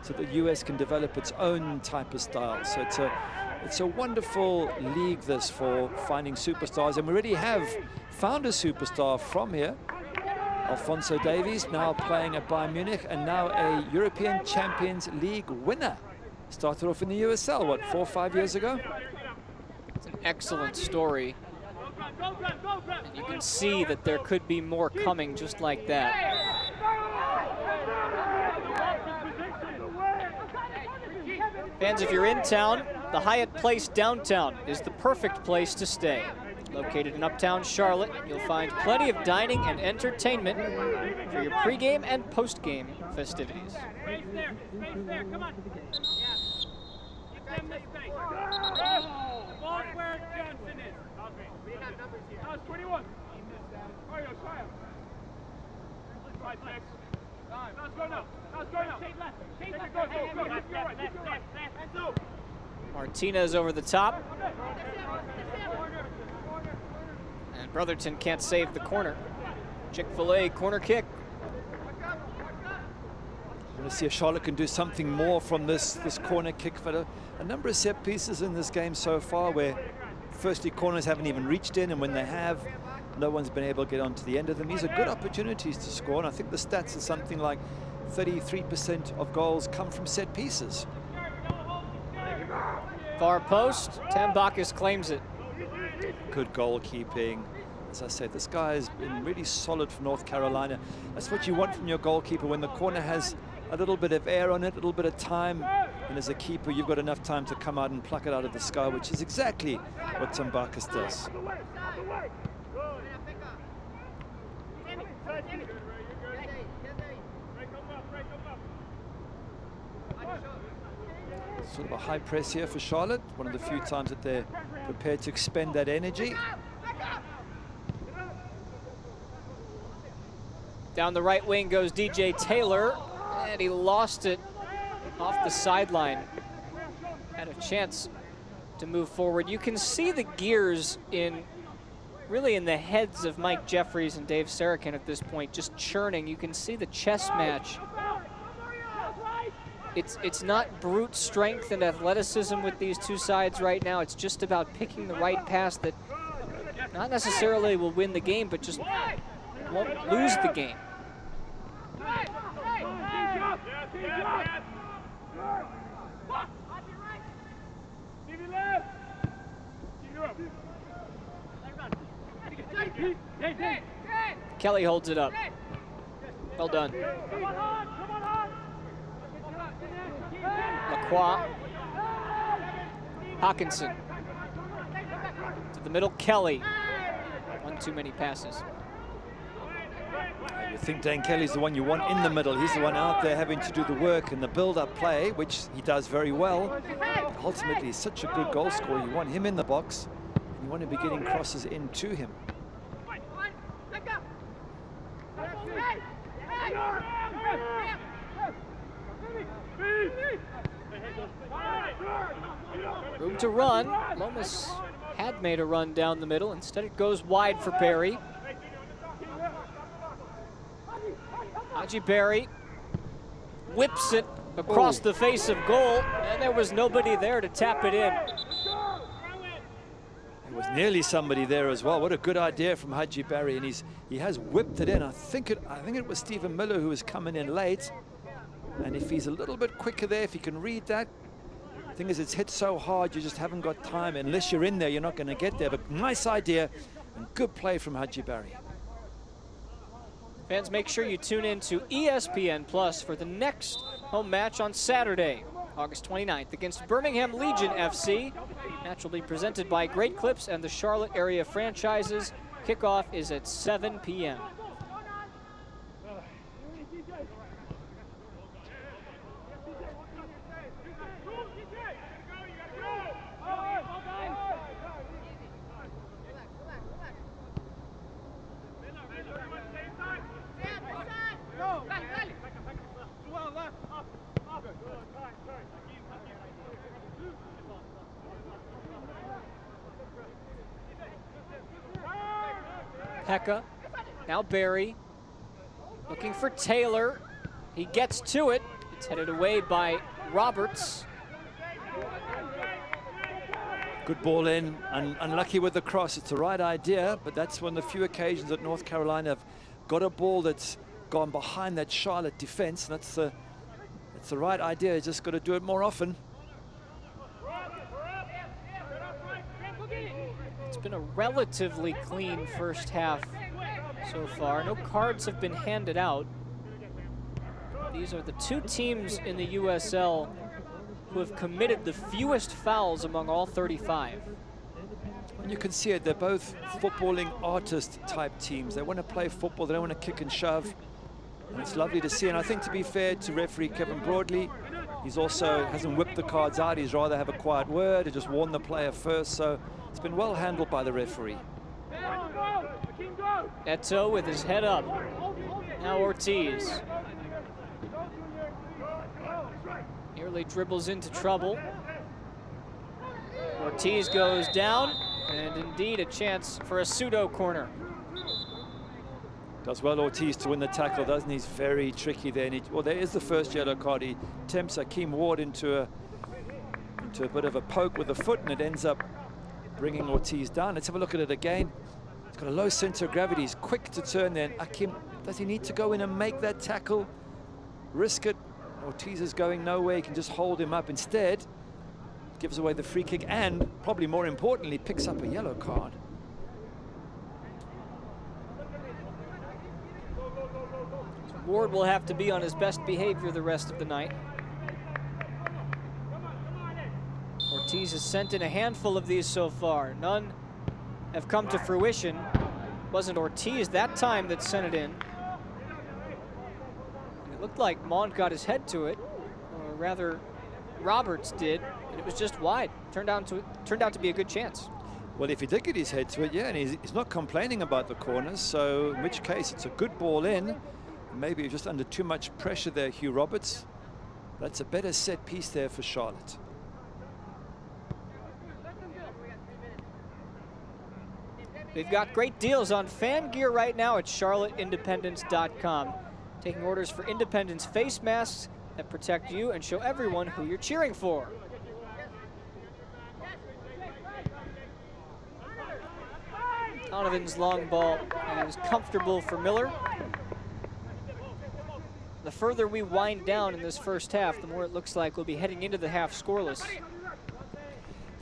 so the US can develop its own type of style. So it's a wonderful league, this, for finding superstars. And we already have found a superstar from here. Alphonso Davies, now playing at Bayern Munich, and now a European Champions League winner. Started off in the USL, what, 4 or 5 years ago? It's an excellent story. And you can see that there could be more coming just like that. Fans, if you're in town, the Hyatt Place downtown is the perfect place to stay. Located in uptown Charlotte, you'll find plenty of dining and entertainment for your pregame and postgame festivities. Come on. Give them the space. Ball where Johnson is. We have numbers here. No, it's 21. Try him. Right, Lex. No, let's go now. Let's go now. Go. Martinez over the top. And Brotherton can't save the corner. Chick-fil-A corner kick. I want to see if Charlotte can do something more from this corner kick. But a number of set pieces in this game so far where, firstly, corners haven't even reached in, and when they have, no one's been able to get onto the end of them. These are good opportunities to score, and I think the stats are something like 33% of goals come from set pieces. Far post, Tambakis claims it. Good goalkeeping. As I said, this guy has been really solid for North Carolina. That's what you want from your goalkeeper, when the corner has a little bit of air on it, a little bit of time, and as a keeper you've got enough time to come out and pluck it out of the sky, which is exactly what Tambakis does. Sort of a high press here for Charlotte, one of the few times that they're prepared to expend that energy. Down the right wing goes DJ Taylor, and he lost it off the sideline. Had a chance to move forward. You can see the gears really in the heads of Mike Jeffries and Dave Sarakin at this point, just churning. You can see the chess match. It's not brute strength and athleticism with these two sides right now. It's just about picking the right pass that not necessarily will win the game, but just won't lose the game. Kelly holds it up. Well done. Lacroix. Hawkinson. To the middle, Kelly. One too many passes. You think Dane Kelly's the one you want in the middle. He's the one out there having to do the work and the build-up play, which he does very well. Ultimately, he's such a good goal scorer. You want him in the box. You want to be getting crosses into him. Room to run. Lomas had made a run down the middle. Instead, it goes wide for Barry. Haji Barry whips it across the face of goal, and there was nobody there to tap it in. was nearly somebody there as well. What a good idea from Haji Barry, and he has whipped it in. I think it was Stephen Miller who was coming in late, and if he's a little bit quicker there, if he can read that. The thing is, it's hit so hard, you just haven't got time. Unless you're in there, you're not going to get there. But nice idea and good play from Haji Barry. Fans, make sure you tune in to ESPN Plus for the next home match on Saturday, August 29th, against Birmingham Legion FC. Match will be presented by Great Clips and the Charlotte area franchises. Kickoff is at 7 p.m. Pekka, now Barry, looking for Taylor. He gets to it. It's headed away by Roberts. Good ball in, and unlucky with the cross. It's the right idea, but that's one of the few occasions that North Carolina have got a ball that's gone behind that Charlotte defense. And that's the right idea. You just got to do it more often. It's been a relatively clean first half so far. No cards have been handed out. These are the two teams in the USL who have committed the fewest fouls among all 35. And you can see it, they're both footballing artist type teams. They want to play football, they don't want to kick and shove. And it's lovely to see. And I think, to be fair to referee Kevin Broadley, he's also hasn't whipped the cards out. He's rather have a quiet word and just warn the player first. So it's been well handled by the referee. Eto with his head up. Now Ortiz. Nearly dribbles into trouble. Ortiz goes down, and indeed a chance for a pseudo corner. Does well Ortiz to win the tackle, doesn't he? He's very tricky there. And well, there is the first yellow card. He tempts Hakeem Ward into a bit of a poke with the foot, and it ends up bringing Ortiz down. Let's have a look at it again. He's got a low center of gravity. He's quick to turn there. And Hakeem, does he need to go in and make that tackle? Risk it? Ortiz is going nowhere. He can just hold him up. Instead, gives away the free kick and, probably more importantly, picks up a yellow card. Ward will have to be on his best behavior the rest of the night. Ortiz has sent in a handful of these so far. None have come to fruition. It wasn't Ortiz that time that sent it in. It looked like Mond got his head to it, or rather Roberts did, and it was just wide. Turned out to be a good chance. Well, if he did get his head to it, yeah, and he's not complaining about the corners, so in which case it's a good ball in. Maybe he's just under too much pressure there, Hugh Roberts. That's a better set piece there for Charlotte. They've got great deals on fan gear right now at charlotteindependence.com. Taking orders for Independence face masks that protect you and show everyone who you're cheering for. Donovan's long ball is comfortable for Miller. The further we wind down in this first half, the more it looks like we'll be heading into the half scoreless.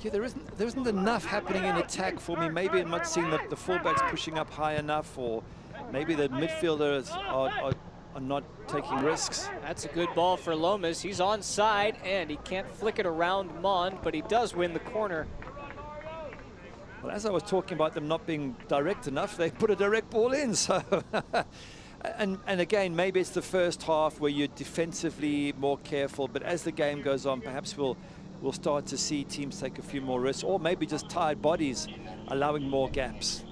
Yeah, there isn't enough happening in attack for me. Maybe I'm not seeing the fullbacks pushing up high enough, or maybe the midfielders are not taking risks. That's a good ball for Lomas. He's onside, and he can't flick it around Mond, but he does win the corner. Well, as I was talking about them not being direct enough, they put a direct ball in, so... And again, maybe it's the first half where you're defensively more careful, but as the game goes on, perhaps we'll start to see teams take a few more risks, or maybe just tired bodies allowing more gaps.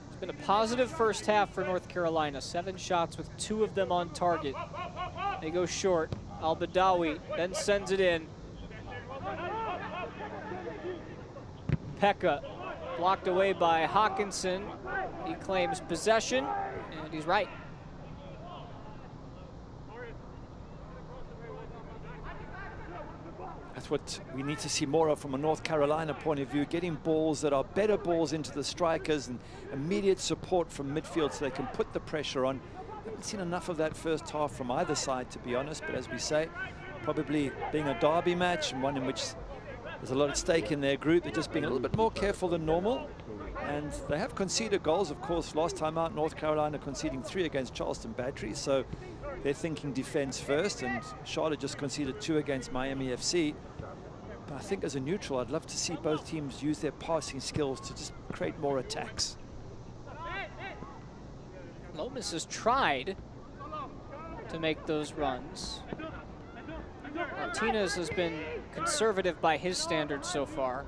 It's been a positive first half for North Carolina. 7 shots with 2 of them on target. They go short. Al-Badawi then sends it in. Pekka blocked away by Hawkinson. He claims possession, and he's right. That's what we need to see more of from a North Carolina point of view, getting balls that are better balls into the strikers and immediate support from midfield so they can put the pressure on. I haven't seen enough of that first half from either side, to be honest, but as we say, probably being a derby match and one in which there's a lot at stake in their group, they're just being a little bit more careful than normal. And they have conceded goals, of course. Last time out, North Carolina conceding 3 against Charleston Battery, so they're thinking defense first, and Charlotte just conceded 2 against Miami FC. But I think as a neutral, I'd love to see both teams use their passing skills to just create more attacks. Lomas has tried to make those runs. Martinez has been conservative by his standards so far.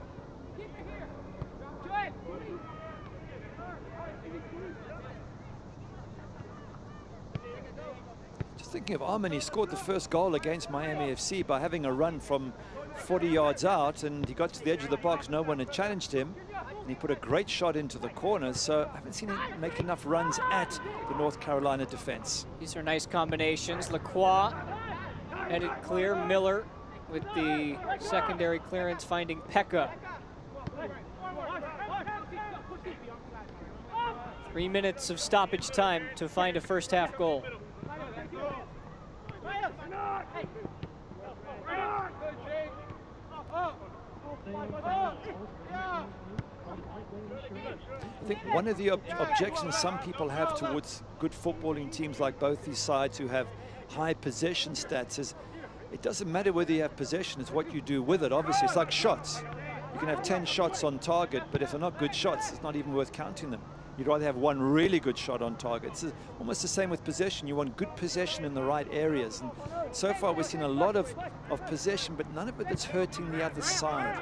Just thinking of Armin, he scored the first goal against Miami FC by having a run from 40 yards out, and he got to the edge of the box, no one had challenged him, and he put a great shot into the corner. So I haven't seen him make enough runs at the North Carolina defense. These are nice combinations. Lacroix headed clear. Miller with the secondary clearance, finding Pekka. 3 minutes of stoppage time to find a first half goal. I think one of the objections some people have towards good footballing teams like both these sides who have high possession stats is it doesn't matter whether you have possession, it's what you do with it. Obviously, it's like shots. You can have 10 shots on target, but if they're not good shots, it's not even worth counting them. You'd rather have one really good shot on target. It's almost the same with possession. You want good possession in the right areas. And so far, we've seen a lot of possession, but none of it that's hurting the other side.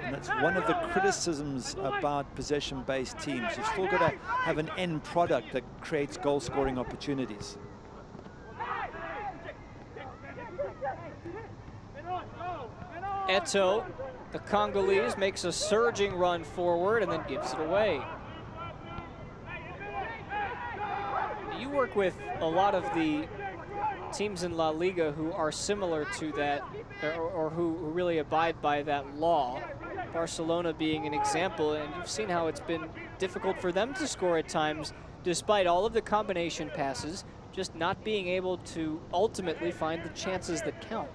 And that's one of the criticisms about possession-based teams. You've still got to have an end product that creates goal-scoring opportunities. Eto, the Congolese, makes a surging run forward and then gives it away. You work with a lot of the teams in La Liga who are similar to that, or who really abide by that law. Barcelona being an example, and you've seen how it's been difficult for them to score at times, despite all of the combination passes, just not being able to ultimately find the chances that count.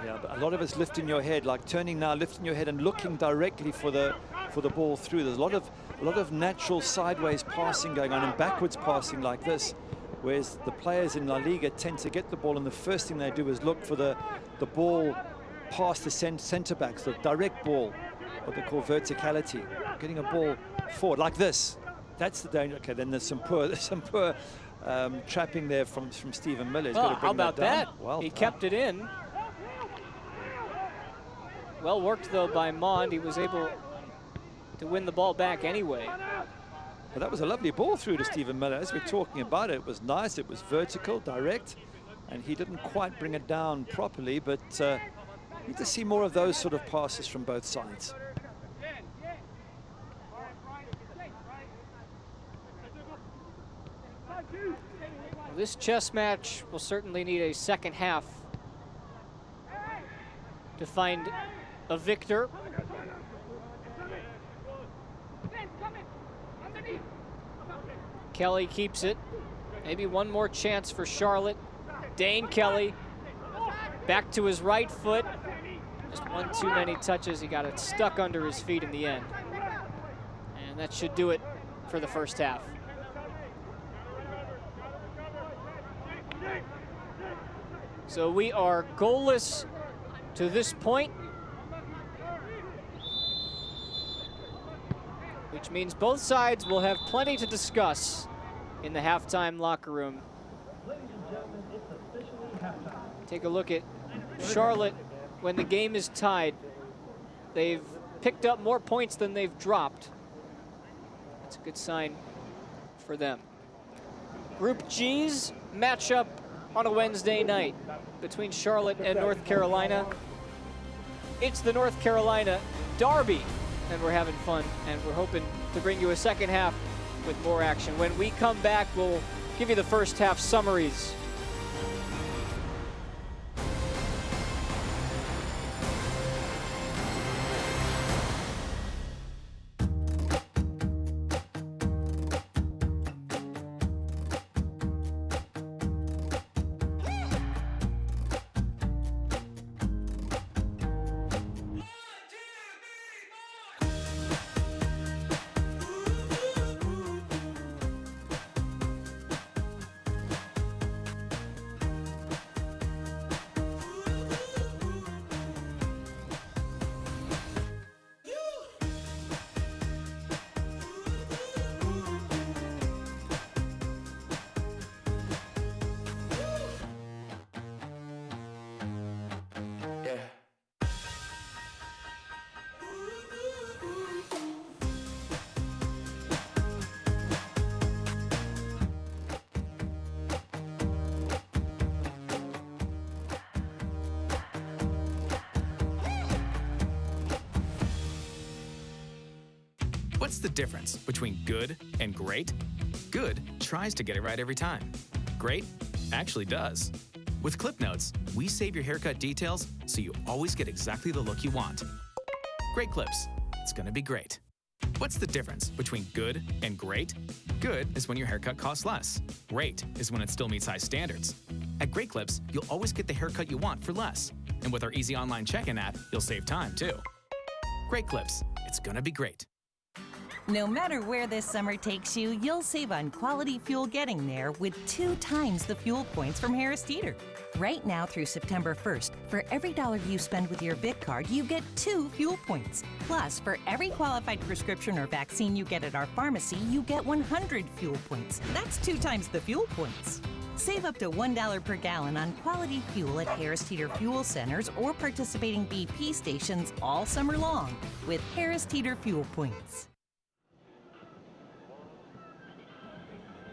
Yeah, but a lot of it's lifting your head, like turning now, lifting your head and looking directly for the ball through. There's a lot of natural sideways passing going on and backwards passing like this, whereas the players in La Liga tend to get the ball and the first thing they do is look for the ball past the centre backs, the direct ball, what they call verticality, getting a ball forward like this. That's the danger. Okay, then there's some poor trapping there from Stephen Miller. Well, how about that? Well, he kept it in. Well worked, though, by Mond. He was able to win the ball back anyway. But that was a lovely ball through to Stephen Miller. As we're talking about it, it was nice, it was vertical, direct, and he didn't quite bring it down properly, but need to see more of those sort of passes from both sides. Well, this chess match will certainly need a second half to find a victor. Kelly keeps it. Maybe one more chance for Charlotte. Dane Kelly back to his right foot. Just one too many touches. He got it stuck under his feet in the end. And that should do it for the first half. So we are goalless to this point, which means both sides will have plenty to discuss in the halftime locker room. Take a look at Charlotte when the game is tied. They've picked up more points than they've dropped. That's a good sign for them. Group G's matchup on a Wednesday night between Charlotte and North Carolina. It's the North Carolina Derby, and we're having fun, and we're hoping to bring you a second half with more action. When we come back, we'll give you the first half summaries. What's the difference between good and great? Good tries to get it right every time. Great actually does. With Clip Notes, we save your haircut details so you always get exactly the look you want. Great Clips. It's gonna be great. What's the difference between good and great? Good is when your haircut costs less. Great is when it still meets high standards. At Great Clips, you'll always get the haircut you want for less. And with our easy online check-in app, you'll save time too. Great Clips. It's gonna be great. No matter where this summer takes you, you'll save on quality fuel getting there with 2 times the fuel points from Harris Teeter. Right now through September 1st, for every $1 you spend with your Vic card, you get 2 fuel points. Plus, for every qualified prescription or vaccine you get at our pharmacy, you get 100 fuel points. That's 2 times the fuel points. Save up to $1 per gallon on quality fuel at Harris Teeter Fuel Centers or participating BP stations all summer long with Harris Teeter Fuel Points.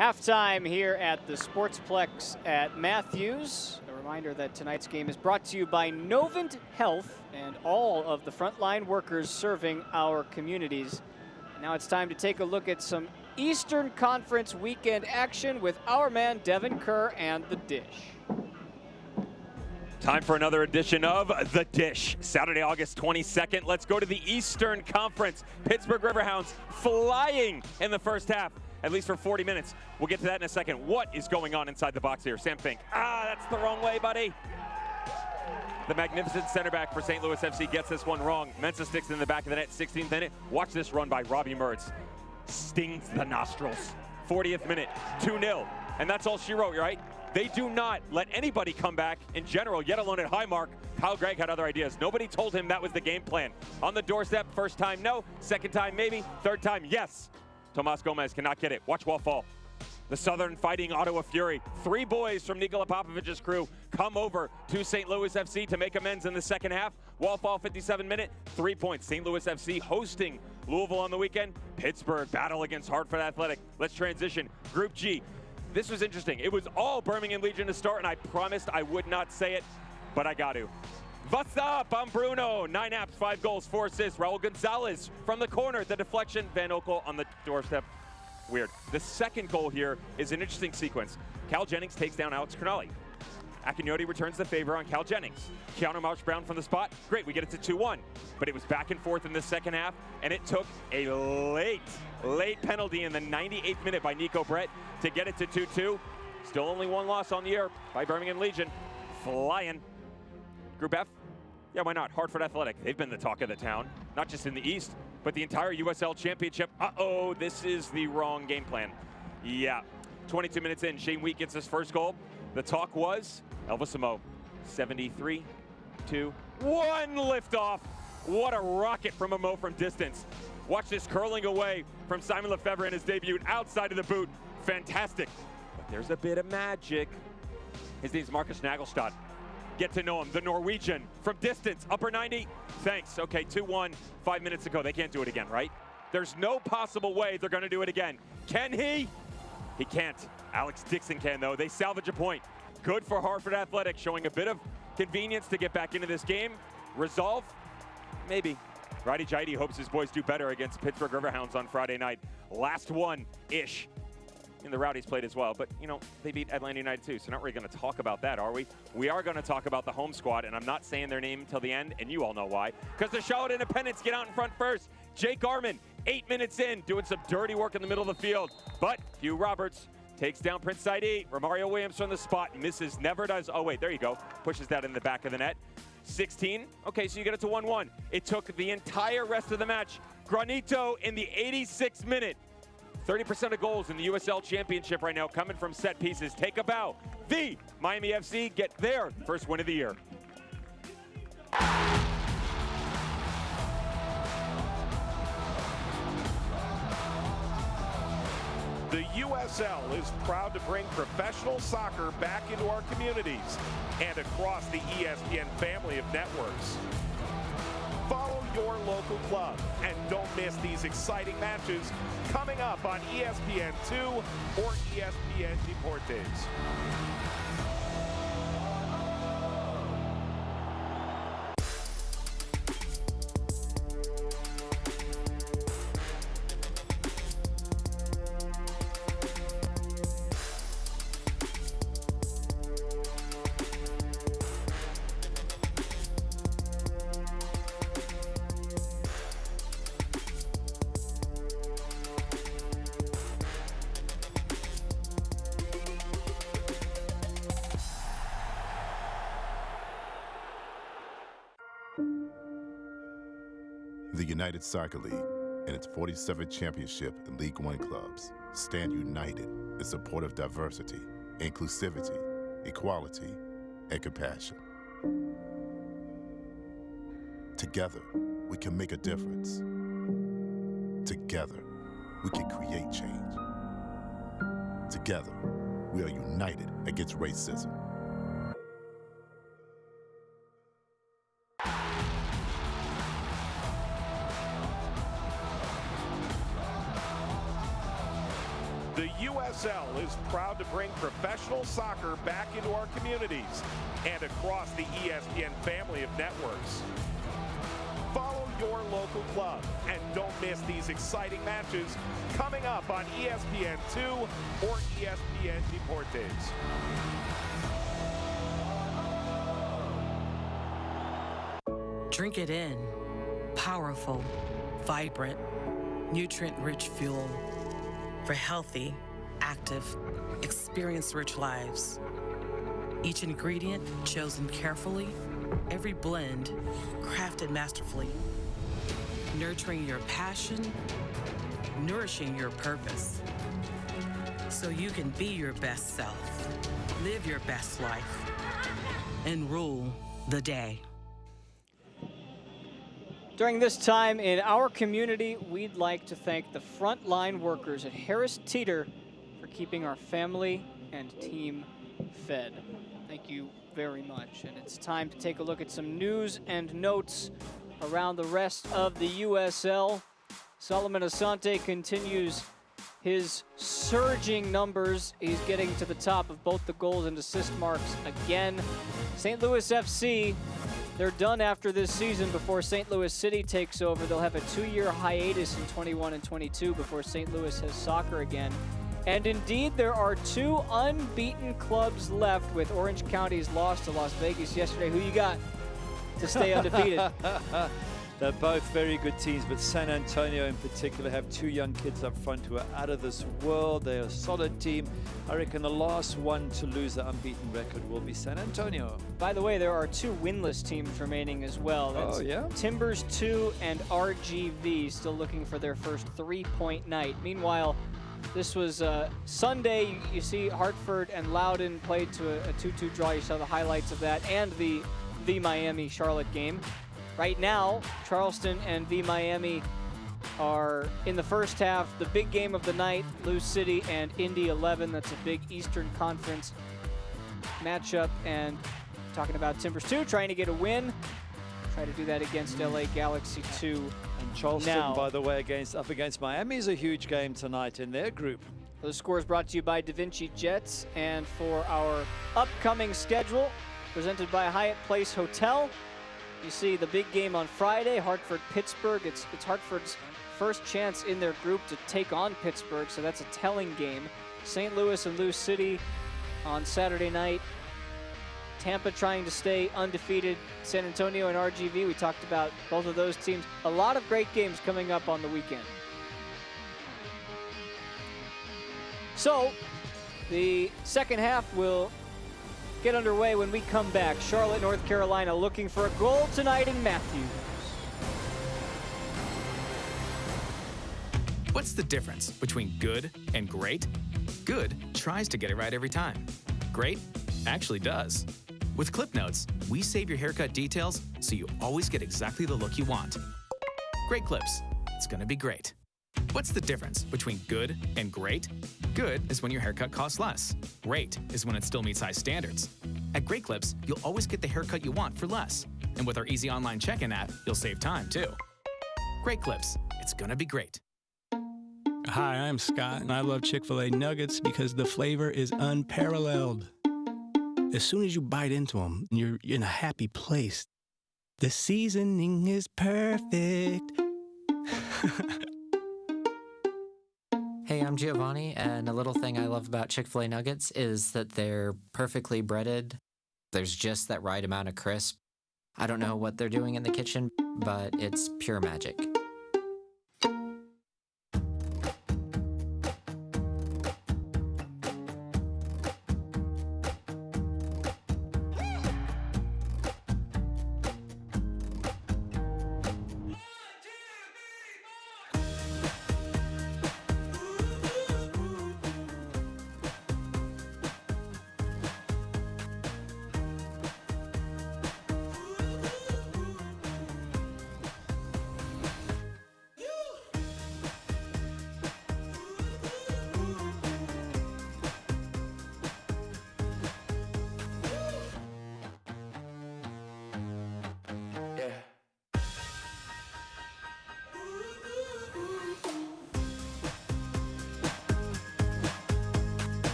Halftime here at the Sportsplex at Matthews. A reminder that tonight's game is brought to you by Novant Health and all of the frontline workers serving our communities. And now it's time to take a look at some Eastern Conference weekend action with our man Devin Kerr and The Dish. Time for another edition of The Dish. Saturday, August 22nd. Let's go to the Eastern Conference. Pittsburgh Riverhounds flying in the first half, at least for 40 minutes. We'll get to that in a second. What is going on inside the box here? Sam Fink. That's the wrong way, buddy. The magnificent center back for St. Louis FC gets this one wrong. Mensah sticks in the back of the net, 16th minute. Watch this run by Robbie Mertz. Stings the nostrils. 40th minute, 2-0. And that's all she wrote, right? They do not let anybody come back in general, yet alone at Highmark. Kyle Gregg had other ideas. Nobody told him that was the game plan. On the doorstep, first time, no. Second time, maybe. Third time, yes. Tomas Gomez cannot get it. Watch Wall fall. The Southern Fighting Ottawa Fury. 3 boys from Nikola Popovic's crew come over to St. Louis FC to make amends in the second half. Wall fall, 57 minute, 3 points. St. Louis FC hosting Louisville on the weekend. Pittsburgh battle against Hartford Athletic. Let's transition. Group G. This was interesting. It was all Birmingham Legion to start, and I promised I would not say it, but I got to. What's up? I'm Bruno. 9 apps, 5 goals, 4 assists. Raul Gonzalez from the corner. The deflection. Van Okel on the doorstep. Weird. The second goal here is an interesting sequence. Cal Jennings takes down Alex Crognoli. Akinyoti returns the favor on Cal Jennings. Keanu Marsh-Brown from the spot. Great, we get it to 2-1. But it was back and forth in the second half, and it took a late penalty in the 98th minute by Nico Brett to get it to 2-2. Still only 1 loss on the year by Birmingham Legion. Flying. Group F? Yeah, why not? Hartford Athletic. They've been the talk of the town, not just in the East, but the entire USL Championship. Uh-oh, this is the wrong game plan. Yeah, 22 minutes in, Shane Wheat gets his first goal. The talk was Elvis Amo, 73-1 liftoff. What a rocket from Amo from distance. Watch this curling away from Simon Lefebvre in his debut outside of the boot. Fantastic. But there's a bit of magic. His name's Marcus Nagelstad. Get to know him, the Norwegian, from distance, upper 90. Thanks. Okay, 2-1, 5 minutes ago. They can't do it again, right? There's no possible way they're going to do it again. Can he? He can't. Alex Dixon can, though. They salvage a point. Good for Hartford Athletic, showing a bit of convenience to get back into this game. Resolve? Maybe. Roddy Jaidi hopes his boys do better against Pittsburgh Riverhounds on Friday night. Last one-ish. And the Rowdies played as well, but, you know, they beat Atlanta United too, so not really going to talk about that, are we? We are going to talk about the home squad, and I'm not saying their name till the end, and you all know why. Because the Charlotte Independents get out in front first. Jake Garman, 8 minutes in, doing some dirty work in the middle of the field. But Hugh Roberts takes down Prince Saidi. Romario Williams from the spot, misses, never does. Oh, wait, there you go. Pushes that in the back of the net. 16. Okay, so you get it to 1-1. It took the entire rest of the match. Granito in the 86th minute. 30% of goals in the USL Championship right now coming from set pieces. Take a bow. The Miami FC get their first win of the year. The USL is proud to bring professional soccer back into our communities and across the ESPN family of networks. Follow your local club and don't miss these exciting matches coming up on ESPN2 or ESPN Deportes. The United Soccer League and its 47 championship and League One clubs stand united in support of diversity, inclusivity, equality, and compassion. Together, we can make a difference. Together, we can create change. Together, we are united against racism. The USL is proud to bring professional soccer back into our communities and across the ESPN family of networks. Follow your local club and don't miss these exciting matches coming up on ESPN2 or ESPN Deportes. Drink it in. Powerful, vibrant, nutrient-rich fuel for healthy, active, experience-rich lives. Each ingredient chosen carefully, every blend crafted masterfully, nurturing your passion, nourishing your purpose, so you can be your best self, live your best life, and rule the day. During this time in our community, we'd like to thank the frontline workers at Harris Teeter for keeping our family and team fed. Thank you very much. And it's time to take a look at some news and notes around the rest of the USL. Solomon Asante continues his surging numbers. He's getting to the top of both the goals and assist marks again. St. Louis FC, they're done after this season before St. Louis City takes over. They'll have a 2-year hiatus in 21 and 22 before St. Louis has soccer again. And indeed, there are 2 unbeaten clubs left, with Orange County's loss to Las Vegas yesterday. Who you got to stay undefeated? They're both very good teams, but San Antonio in particular have 2 young kids up front who are out of this world. They're a solid team. I reckon the last one to lose the unbeaten record will be San Antonio. By the way, there are 2 winless teams remaining as well. That's Timbers 2 and RGV still looking for their first 3-point night. Meanwhile, this was Sunday. You see Hartford and Loudoun played to a 2-2 draw. You saw the highlights of that and the Miami-Charlotte game. Right now, Charleston and V Miami are in the first half. The big game of the night, Lou City and Indy 11. That's a big Eastern Conference matchup. And talking about Timbers 2, trying to get a win. Try to do that against LA Galaxy 2. And Charleston, by the way, up against Miami is a huge game tonight in their group. The score is brought to you by Da Vinci Jets. And for our upcoming schedule, presented by Hyatt Place Hotel, you see the big game on Friday, Hartford-Pittsburgh. It's Hartford's first chance in their group to take on Pittsburgh, so that's a telling game. St. Louis and Lou City on Saturday night. Tampa trying to stay undefeated. San Antonio and RGV, we talked about both of those teams. A lot of great games coming up on the weekend. So, the second half will get underway when we come back. Charlotte, North Carolina looking for a goal tonight in Matthews. What's the difference between good and great? Good tries to get it right every time. Great actually does. With Clip Notes, we save your haircut details so you always get exactly the look you want. Great Clips. It's gonna be great. What's the difference between good and great? Good is when your haircut costs less. Great is when it still meets high standards. At Great Clips, you'll always get the haircut you want for less. And with our easy online check-in app, you'll save time too. Great Clips. It's gonna be great. Hi, I'm Scott, and I love Chick-fil-A nuggets because the flavor is unparalleled. As soon as you bite into them, you're in a happy place. The seasoning is perfect. Hey, I'm Giovanni, and a little thing I love about Chick-fil-A nuggets is that they're perfectly breaded. There's just that right amount of crisp. I don't know what they're doing in the kitchen, but it's pure magic.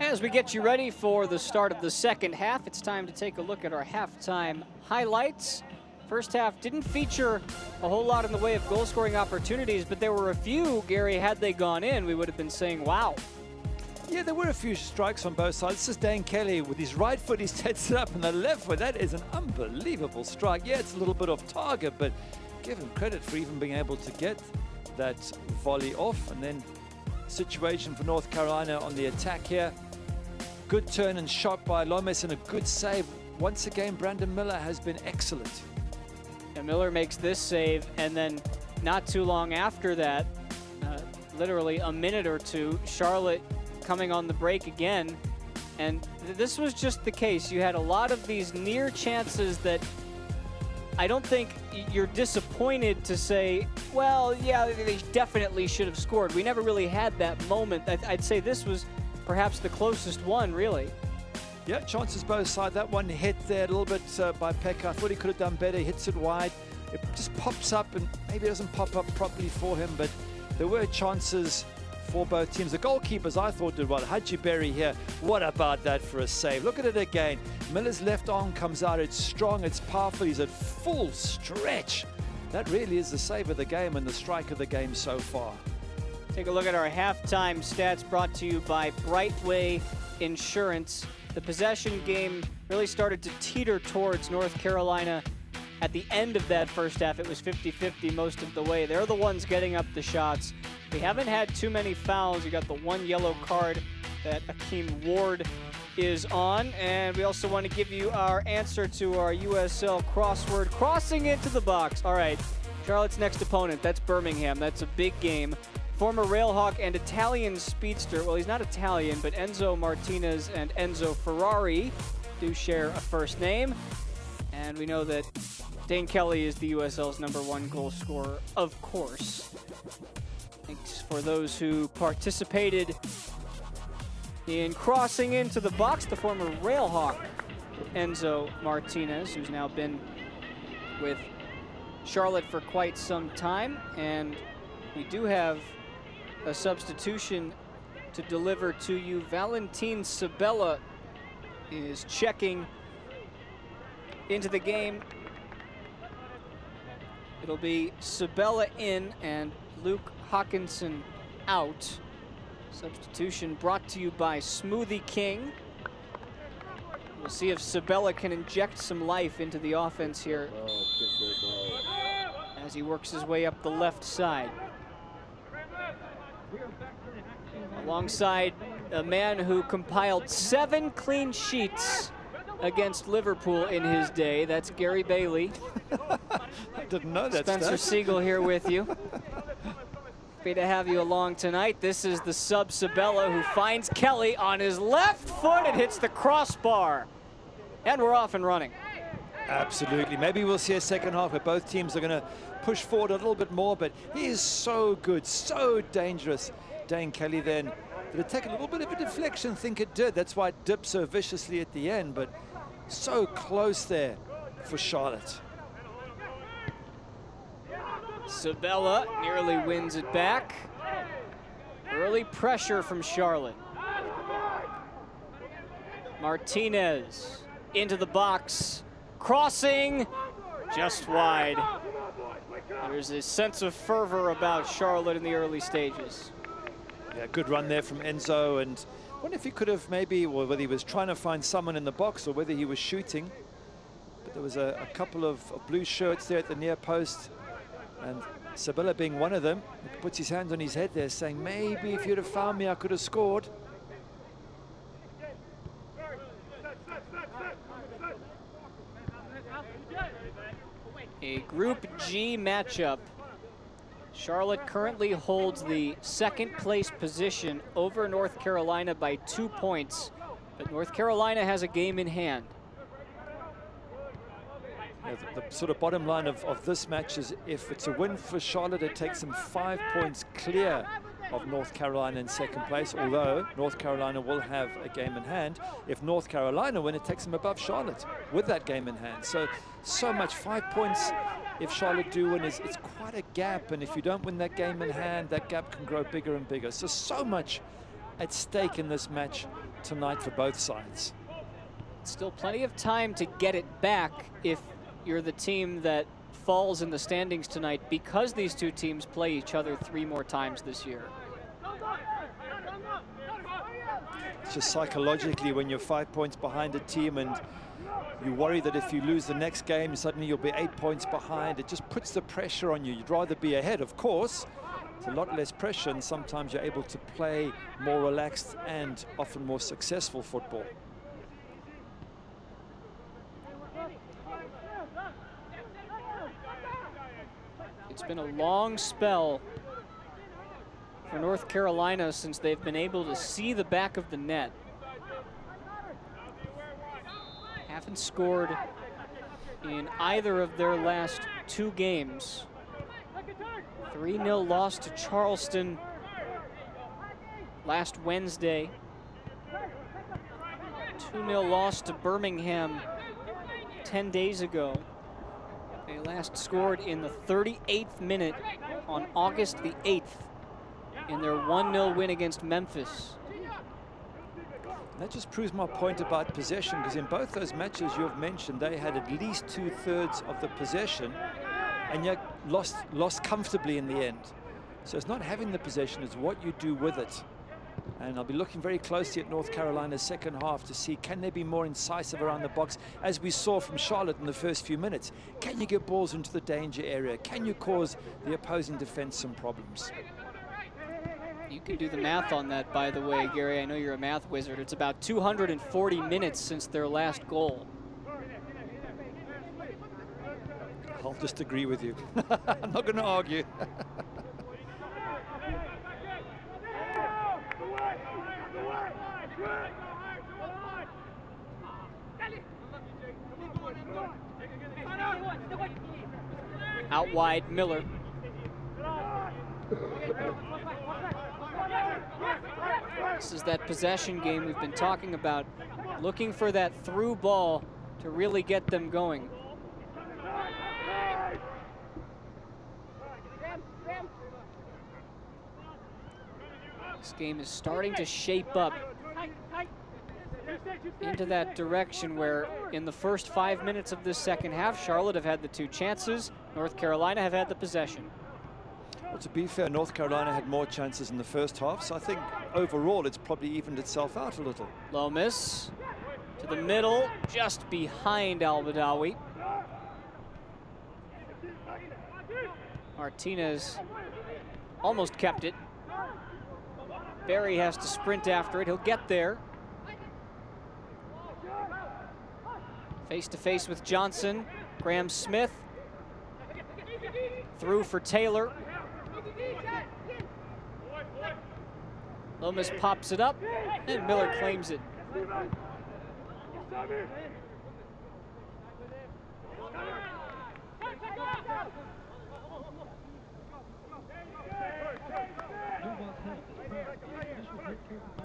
As we get you ready for the start of the second half, it's time to take a look at our halftime highlights. First half didn't feature a whole lot in the way of goal-scoring opportunities, but there were a few, Gary, had they gone in, we would have been saying, wow. Yeah, there were a few strikes on both sides. This is Dane Kelly with his right foot. He sets it up on the left foot. That is an unbelievable strike. Yeah, it's a little bit off target, but give him credit for even being able to get that volley off. And then situation for North Carolina on the attack here. Good turn and shot by Lomas and a good save. Once again, Brandon Miller has been excellent. And Miller makes this save, and then not too long after that, literally a minute or two, Charlotte coming on the break again. And this was just the case. You had a lot of these near chances that I don't think you're disappointed to say, well, yeah, they definitely should have scored. We never really had that moment. I'd say this was perhaps the closest one, really. Yeah, chances both sides. That one hit there a little bit by Pekka. I thought he could have done better. He hits it wide. It just pops up, and maybe it doesn't pop up properly for him, but there were chances for both teams. The goalkeepers, I thought, did well. Haji Berry here. What about that for a save? Look at it again. Miller's left arm comes out. It's strong. It's powerful. He's at full stretch. That really is the save of the game and the strike of the game so far. Take a look at our halftime stats brought to you by Brightway Insurance. The possession game really started to teeter towards North Carolina at the end of that first half. It was 50-50 most of the way. They're the ones getting up the shots. We haven't had too many fouls. You got the one yellow card that Akeem Ward is on. And we also want to give you our answer to our USL crossword. Crossing into the box. All right, Charlotte's next opponent, that's Birmingham. That's a big game. Former Railhawk and Italian speedster, well, he's not Italian, but Enzo Martinez and Enzo Ferrari do share a first name. And we know that Dane Kelly is the USL's #1 goal scorer, of course. Thanks for those who participated in crossing into the box. The former Railhawk, Enzo Martinez, who's now been with Charlotte for quite some time. And we do have a substitution to deliver to you. Valentin Sabella is checking into the game. It'll be Sabella in and Luke Hawkinson out. Substitution brought to you by Smoothie King. We'll see if Sabella can inject some life into the offense here as he works his way up the left side. Alongside a man who compiled 7 clean sheets against Liverpool in his day. That's Gary Bailey. I didn't know that. Spencer Siegel here with you. Happy to have you along tonight. This is the sub Sabella who finds Kelly on his left foot and hits the crossbar. And we're off and running. Absolutely. Maybe we'll see a second half where both teams are going to push forward a little bit more, but he is so good, so dangerous. Dane Kelly then, did it take a little bit of a deflection? Think it did. That's why it dipped so viciously at the end, but so close there for Charlotte. Sabella nearly wins it back. Early pressure from Charlotte. Martinez into the box. Crossing just wide. There's a sense of fervor about Charlotte in the early stages. Yeah, good run there from Enzo, and I wonder if he could have maybe, or whether he was trying to find someone in the box or whether he was shooting. But there was a couple of blue shirts there at the near post, and Sabella being one of them, puts his hand on his head there saying, maybe if you'd have found me, I could have scored. A Group G matchup. Charlotte currently holds the second place position over North Carolina by 2 points, but North Carolina has a game in hand. Yeah, the sort of bottom line of this match is if it's a win for Charlotte, it takes them 5 points clear of North Carolina in second place, although North Carolina will have a game in hand. If North Carolina win, it takes them above Charlotte with that game in hand. So much, 5 points if Charlotte do win, it's quite a gap, and if you don't win that game in hand, that gap can grow bigger and bigger. So much at stake in this match tonight for both sides. Still plenty of time to get it back if you're the team that falls in the standings tonight, because these two teams play each other 3 more times this year. It's just psychologically, when you're 5 points behind a team and you worry that if you lose the next game, suddenly you'll be 8 points behind. It just puts the pressure on you. You'd rather be ahead, of course. It's a lot less pressure, and sometimes you're able to play more relaxed and often more successful football. It's been a long spell for North Carolina since they've been able to see the back of the net. Haven't scored in either of their last 2 games. 3-0 loss to Charleston last Wednesday. 2-0 loss to Birmingham 10 days ago. They last scored in the 38th minute on August the 8th in their 1-0 win against Memphis. That just proves my point about possession, because in both those matches you've mentioned, they had at least 2/3 of the possession and yet lost comfortably in the end. So it's not having the possession, it's what you do with it. And I'll be looking very closely at North Carolina's second half to see, can they be more incisive around the box, as we saw from Charlotte in the first few minutes. Can you get balls into the danger area? Can you cause the opposing defense some problems? You can do the math on that, by the way, Gary. I know you're a math wizard. It's about 240 minutes since their last goal. I'll just agree with you. I'm not going to argue. Out wide, Miller. This is that possession game we've been talking about, looking for that through ball to really get them going. This game is starting to shape up into that direction where in the first 5 minutes of this second half, Charlotte have had the 2 chances, North Carolina have had the possession. Well, to be fair, North Carolina had more chances in the first half, so I think overall it's probably evened itself out a little. Lomas to the middle, just behind Al-Badawi. Martinez almost kept it. Barry has to sprint after it. He'll get there. Face to face with Johnson. Graham Smith. Through for Taylor. Lomas pops it up, and Miller claims it.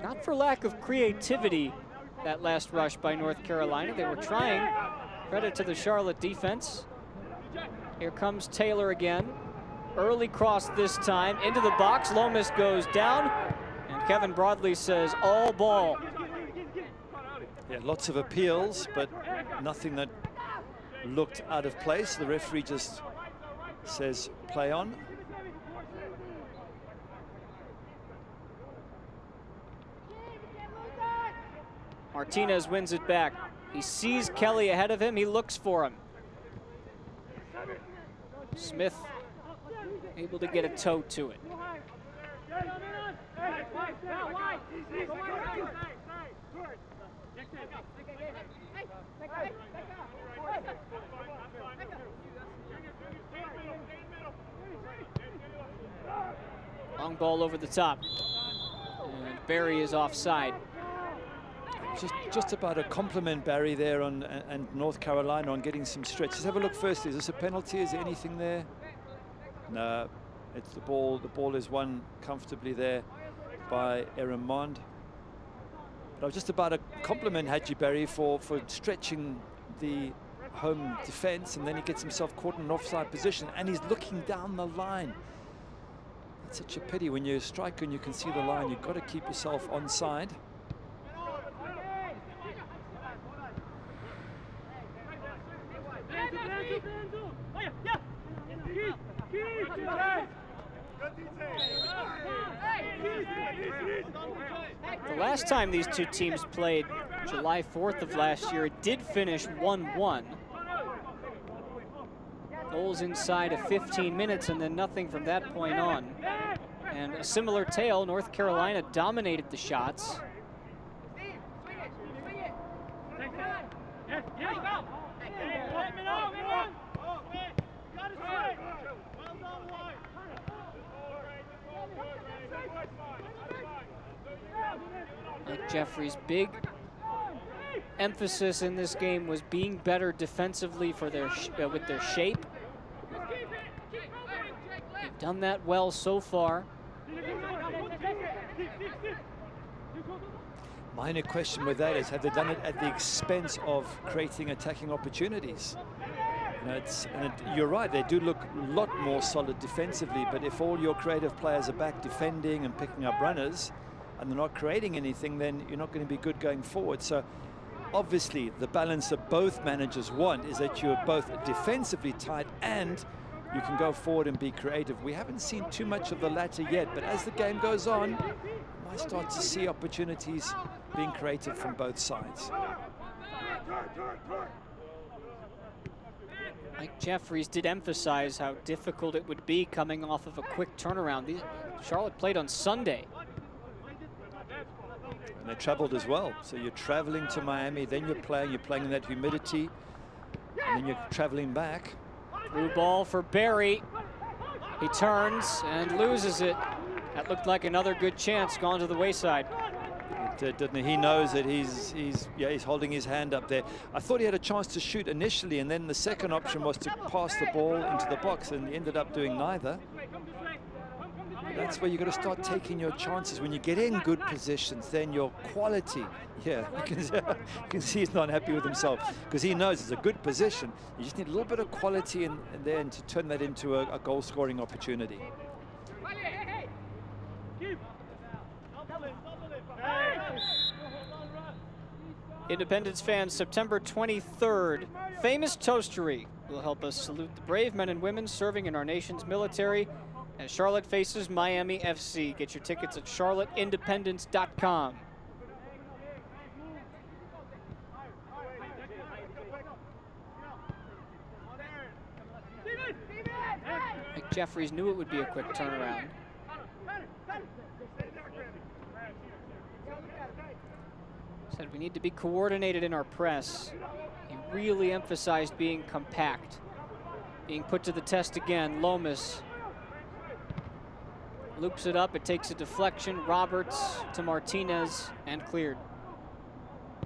Not for lack of creativity, that last rush by North Carolina. They were trying. Credit to the Charlotte defense. Here comes Taylor again. Early cross this time, into the box. Lomas goes down, and Kevin Broadley says all ball. Yeah, lots of appeals, but nothing that looked out of place. The referee just says play on. Martinez wins it back. He sees Kelly ahead of him. He looks for him. Smith able to get a toe to it. Long ball over the top. And Barry is offside. Just about to compliment Barry there on and North Carolina on getting some stretch. Let's have a look first. Is this a penalty? Is there anything there? No, it's the ball. The ball is won comfortably there by Aaron Mond. But I was just about to compliment Hadji Barry for stretching the home defense, and then he gets himself caught in an offside position, and he's looking down the line. It's such a pity when you're a striker and you can see the line. You've got to keep yourself onside. The last time these two teams played, July 4th of last year, it did finish 1-1. Goals inside of 15 minutes and then nothing from that point on. And a similar tale, North Carolina dominated the shots. Mike Jeffries' big emphasis in this game was being better defensively for their with their shape. They've done that well so far. Minor question with that is, have they done it at the expense of creating attacking opportunities? You know, you're right, they do look a lot more solid defensively, but if all your creative players are back defending and picking up runners, and they're not creating anything, then you're not going to be good going forward. So obviously the balance that both managers want is that you're both defensively tight and you can go forward and be creative. We haven't seen too much of the latter yet, but as the game goes on, you might start to see opportunities being created from both sides. Mike Jeffries did emphasize how difficult it would be coming off of a quick turnaround. Charlotte played on Sunday. And they traveled as well. So you're traveling to Miami, then you're playing in that humidity, and then you're traveling back. Through ball for Barry. He turns and loses it. That looked like another good chance gone to the wayside. Didn't he? He knows that he's holding his hand up there. I thought he had a chance to shoot initially, and then the second option was to pass the ball into the box, and he ended up doing neither. That's where you've got to start taking your chances. When you get in good positions, then your quality, you can see he's not happy with himself because he knows it's a good position. You just need a little bit of quality in there and to turn that into a goal-scoring opportunity. Independence fans, September 23rd, famous toastery will help us salute the brave men and women serving in our nation's military as Charlotte faces Miami FC. Get your tickets at charlotteindependence.com. Mike Jeffries knew it would be a quick turnaround. Said we need to be coordinated in our press. He really emphasized being compact. Being put to the test again, Lomas loops it up, it takes a deflection, Roberts to Martinez, and cleared.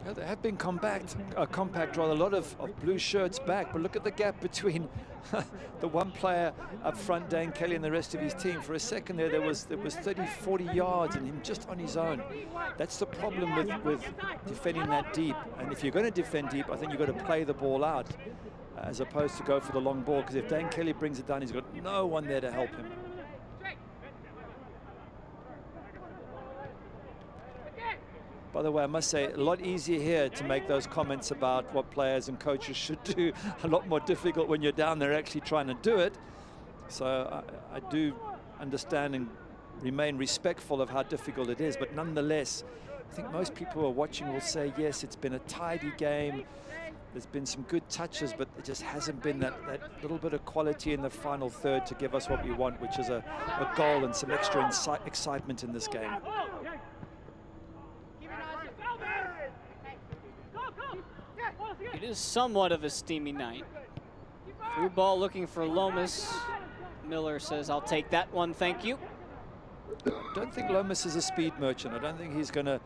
Yeah, they have been compact, rather, a lot of blue shirts back, but look at the gap between the one player up front, Dan Kelly, and the rest of his team. For a second there was 30, 40 yards and him just on his own. That's the problem with defending that deep. And if you're going to defend deep, I think you've got to play the ball out as opposed to go for the long ball, because if Dan Kelly brings it down, he's got no one there to help him. By the way, I must say, a lot easier here to make those comments about what players and coaches should do. A lot more difficult when you're down there actually trying to do it. So I do understand and remain respectful of how difficult it is. But nonetheless, I think most people who are watching will say, yes, it's been a tidy game. There's been some good touches, but it just hasn't been that little bit of quality in the final third to give us what we want, which is a goal and some extra excitement in this game. It is somewhat of a steamy night. Through ball looking for Lomas. Miller says, I'll take that one, thank you. I don't think Lomas is a speed merchant. I don't think he's gonna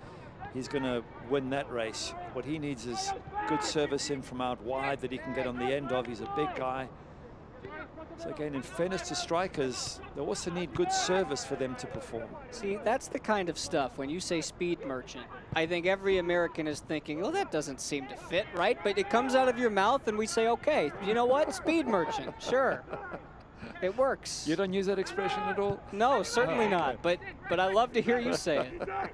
win that race. What he needs is good service in from out wide that he can get on the end of. He's a big guy. So again, in fairness to strikers, they also need good service for them to perform. See, that's the kind of stuff, when you say speed merchant, I think every American is thinking, well, that doesn't seem to fit, right? But it comes out of your mouth and we say, okay, you know what? Speed merchant, sure. It works. You don't use that expression at all? No, certainly not. But I love to hear you say it. I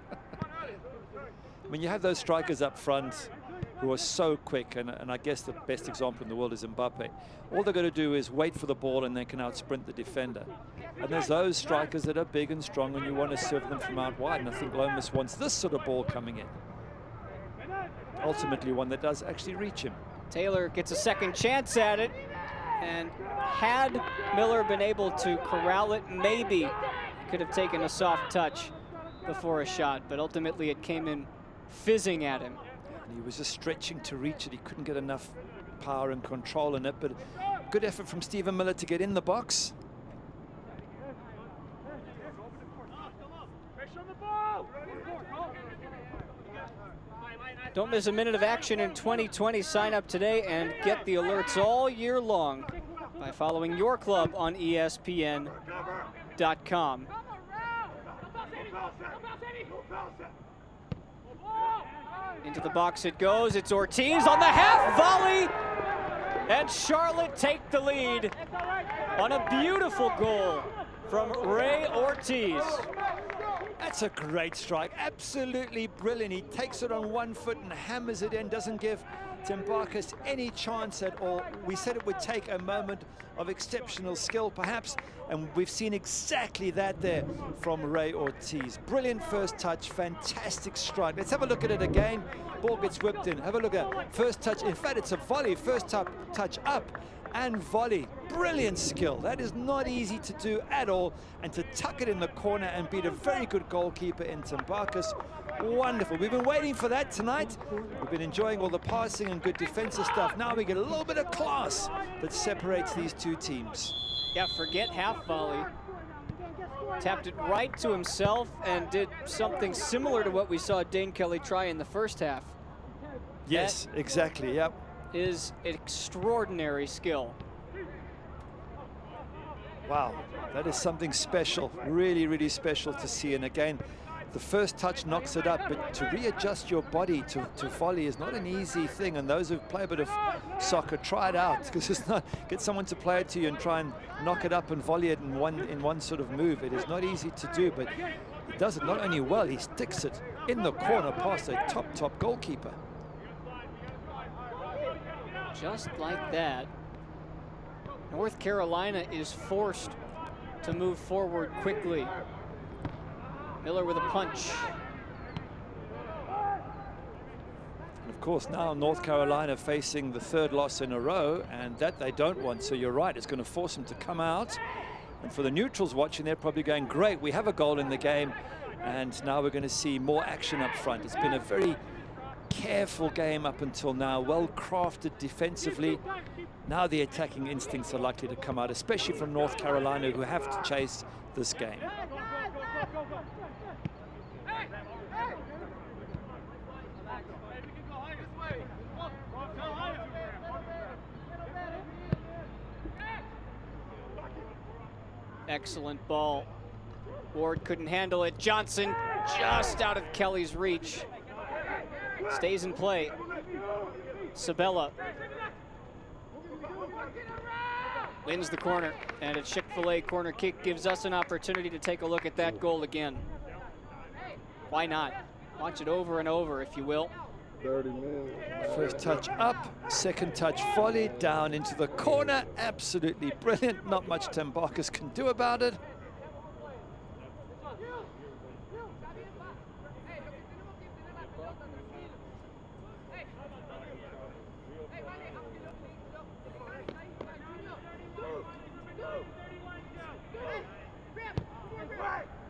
mean, you have those strikers up front who are so quick, and I guess the best example in the world is Mbappe. All they've got to do is wait for the ball and they can out-sprint the defender. And there's those strikers that are big and strong and you want to serve them from out wide, and I think Lomas wants this sort of ball coming in. Ultimately one that does actually reach him. Taylor gets a second chance at it, and had Miller been able to corral it, maybe he could have taken a soft touch before a shot, but ultimately it came in fizzing at him. And he was just stretching to reach it. He couldn't get enough power and control in it, but good effort from Stephen Miller to get in the box. Don't miss a minute of action in 2020. Sign up today and get the alerts all year long by following your club on ESPN.com. Into the box it goes. It's Ortiz on the half volley. And Charlotte take the lead on a beautiful goal from Ray Ortiz. That's a great strike, absolutely brilliant. He takes it on one foot and hammers it in, doesn't give Tembarkas any chance at all. We said it would take a moment of exceptional skill, perhaps, and we've seen exactly that there from Ray Ortiz. Brilliant first touch, fantastic strike. Let's have a look at it again. Ball gets whipped in. Have a look at first touch. In fact, it's a volley, first touch up and volley. Brilliant skill. That is not easy to do at all, and to tuck it in the corner and beat a very good goalkeeper in Tembarkas. Wonderful. We've been waiting for that tonight. We've been enjoying all the passing and good defensive stuff. Now we get a little bit of class that separates these two teams. Yeah, forget half volley. Tapped it right to himself and did something similar to what we saw Dane Kelly try in the first half. Yes, exactly, yep. Is extraordinary skill. Wow, that is something special, really, really special to see. And again, the first touch knocks it up, but to readjust your body to volley is not an easy thing. And those who play a bit of soccer, try it out, because it's not, get someone to play it to you and try and knock it up and volley it in one sort of move. It is not easy to do, but he does it not only well, he sticks it in the corner past a top goalkeeper. Just like that, North Carolina is forced to move forward quickly. Miller with a punch. And of course, now North Carolina facing the third loss in a row, and that they don't want. So you're right, it's going to force them to come out. And for the neutrals watching, they're probably going, great, we have a goal in the game, and now we're going to see more action up front. It's been a very careful game up until now, well crafted defensively. Now the attacking instincts are likely to come out, especially from North Carolina, who have to chase this game. Excellent ball. Ward couldn't handle it. Johnson just out of Kelly's reach. Stays in play. Sabella wins the corner, and a Chick-fil-A corner kick gives us an opportunity to take a look at that goal again. Why not? Watch it over and over, if you will. First touch up, second touch volley down into the corner. Absolutely brilliant. Not much Tembarkas can do about it.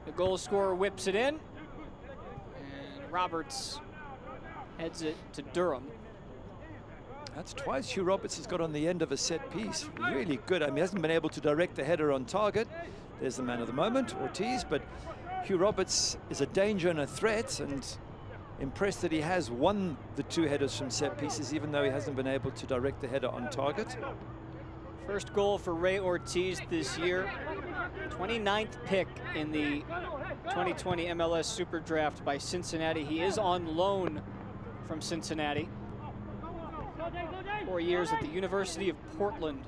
The goal scorer whips it in, and Roberts heads it to Durham. That's twice Hugh Roberts has got on the end of a set piece. Really good. I mean, he hasn't been able to direct the header on target. There's the man of the moment, Ortiz, but Hugh Roberts is a danger and a threat, and impressed that he has won the two headers from set pieces, even though he hasn't been able to direct the header on target. First goal for Ray Ortiz this year. 29th pick in the 2020 MLS Super Draft by Cincinnati. He is on loan from Cincinnati. 4 years at the University of Portland.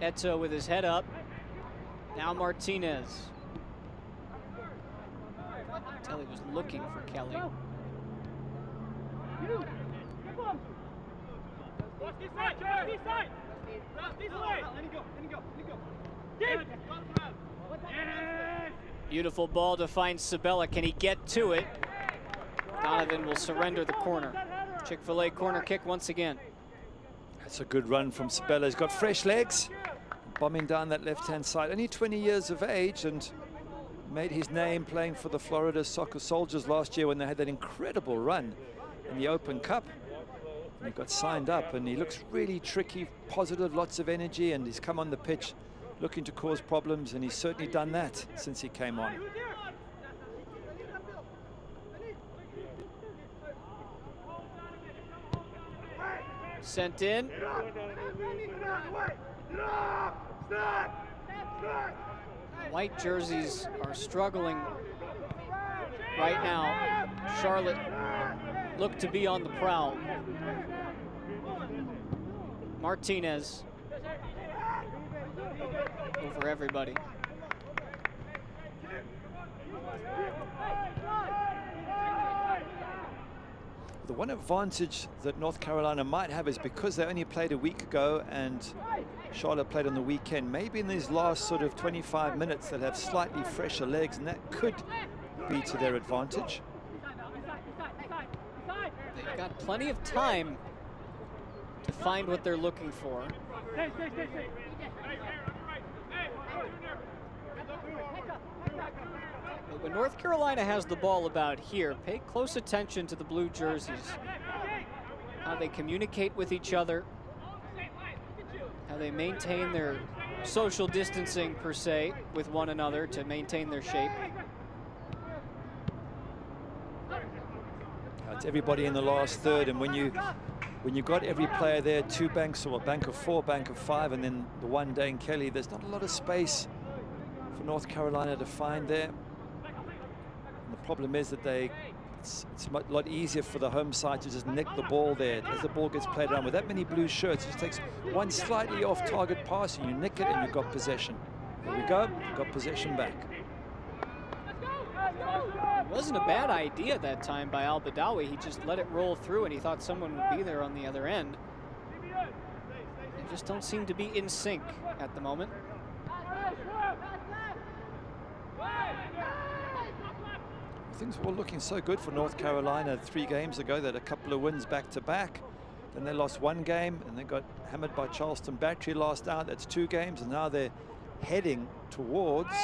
Eto with his head up. Now Martinez. Tell he was looking for Kelly. Beautiful ball to find Sabella. Can he get to it? Donovan will surrender the corner. Chick-fil-A corner kick once again. That's a good run from Sabella. He's got fresh legs, bombing down that left-hand side. Only 20 years of age and made his name playing for the Florida Soccer Soldiers last year when they had that incredible run in the Open Cup. And he got signed up and he looks really tricky, positive, lots of energy, and he's come on the pitch looking to cause problems, and he's certainly done that since he came on. Sent in. White jerseys are struggling right now. Charlotte look to be on the prowl. Martinez over everybody. The one advantage that North Carolina might have is because they only played a week ago and Charlotte played on the weekend. Maybe in these last sort of 25 minutes they'll have slightly fresher legs, and that could be to their advantage. They've got plenty of time to find what they're looking for. But when North Carolina has the ball about here, pay close attention to the blue jerseys. How they communicate with each other, how they maintain their social distancing per se with one another to maintain their shape. It's everybody in the last third, and when you got every player there, two banks, or a bank of four, bank of five, and then the one Dane Kelly, there's not a lot of space for North Carolina to find there. And the problem is that it's a lot easier for the home side to just nick the ball there. As the ball gets played around with that many blue shirts, it just takes one slightly off target pass and you nick it and you've got possession. There we go, got possession back. It wasn't a bad idea that time by Al-Badawi. He just let it roll through and he thought someone would be there on the other end. They just don't seem to be in sync at the moment. Things were looking so good for North Carolina 3 games ago. They had a couple of wins back to back. Then they lost one game and they got hammered by Charleston Battery last out. That's 2 games, and now they're heading towards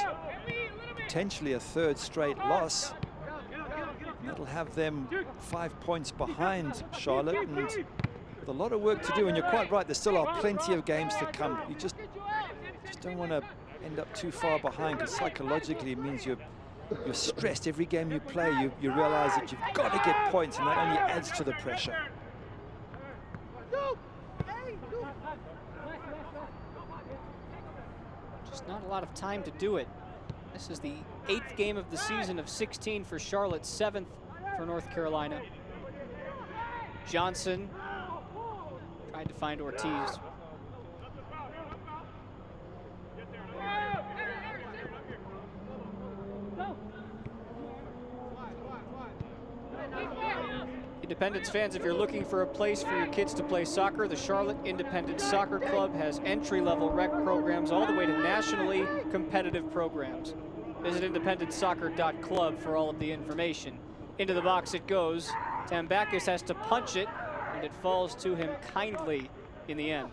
potentially a 3rd straight loss. And that'll have them 5 points behind Charlotte, and with a lot of work to do. And you're quite right, there still are plenty of games to come. You just don't want to end up too far behind, because psychologically it means you're stressed. Every game you play, you realize that you've got to get points, and that only adds to the pressure. Just not a lot of time to do it. This is the 8th game of the season of 16 for Charlotte, 7th for North Carolina. Johnson tried to find Ortiz. Independence fans, if you're looking for a place for your kids to play soccer, the Charlotte Independence Soccer Club has entry-level rec programs all the way to nationally competitive programs. Visit independencesoccer.club for all of the information. Into the box it goes. Tambakis has to punch it, and it falls to him kindly in the end.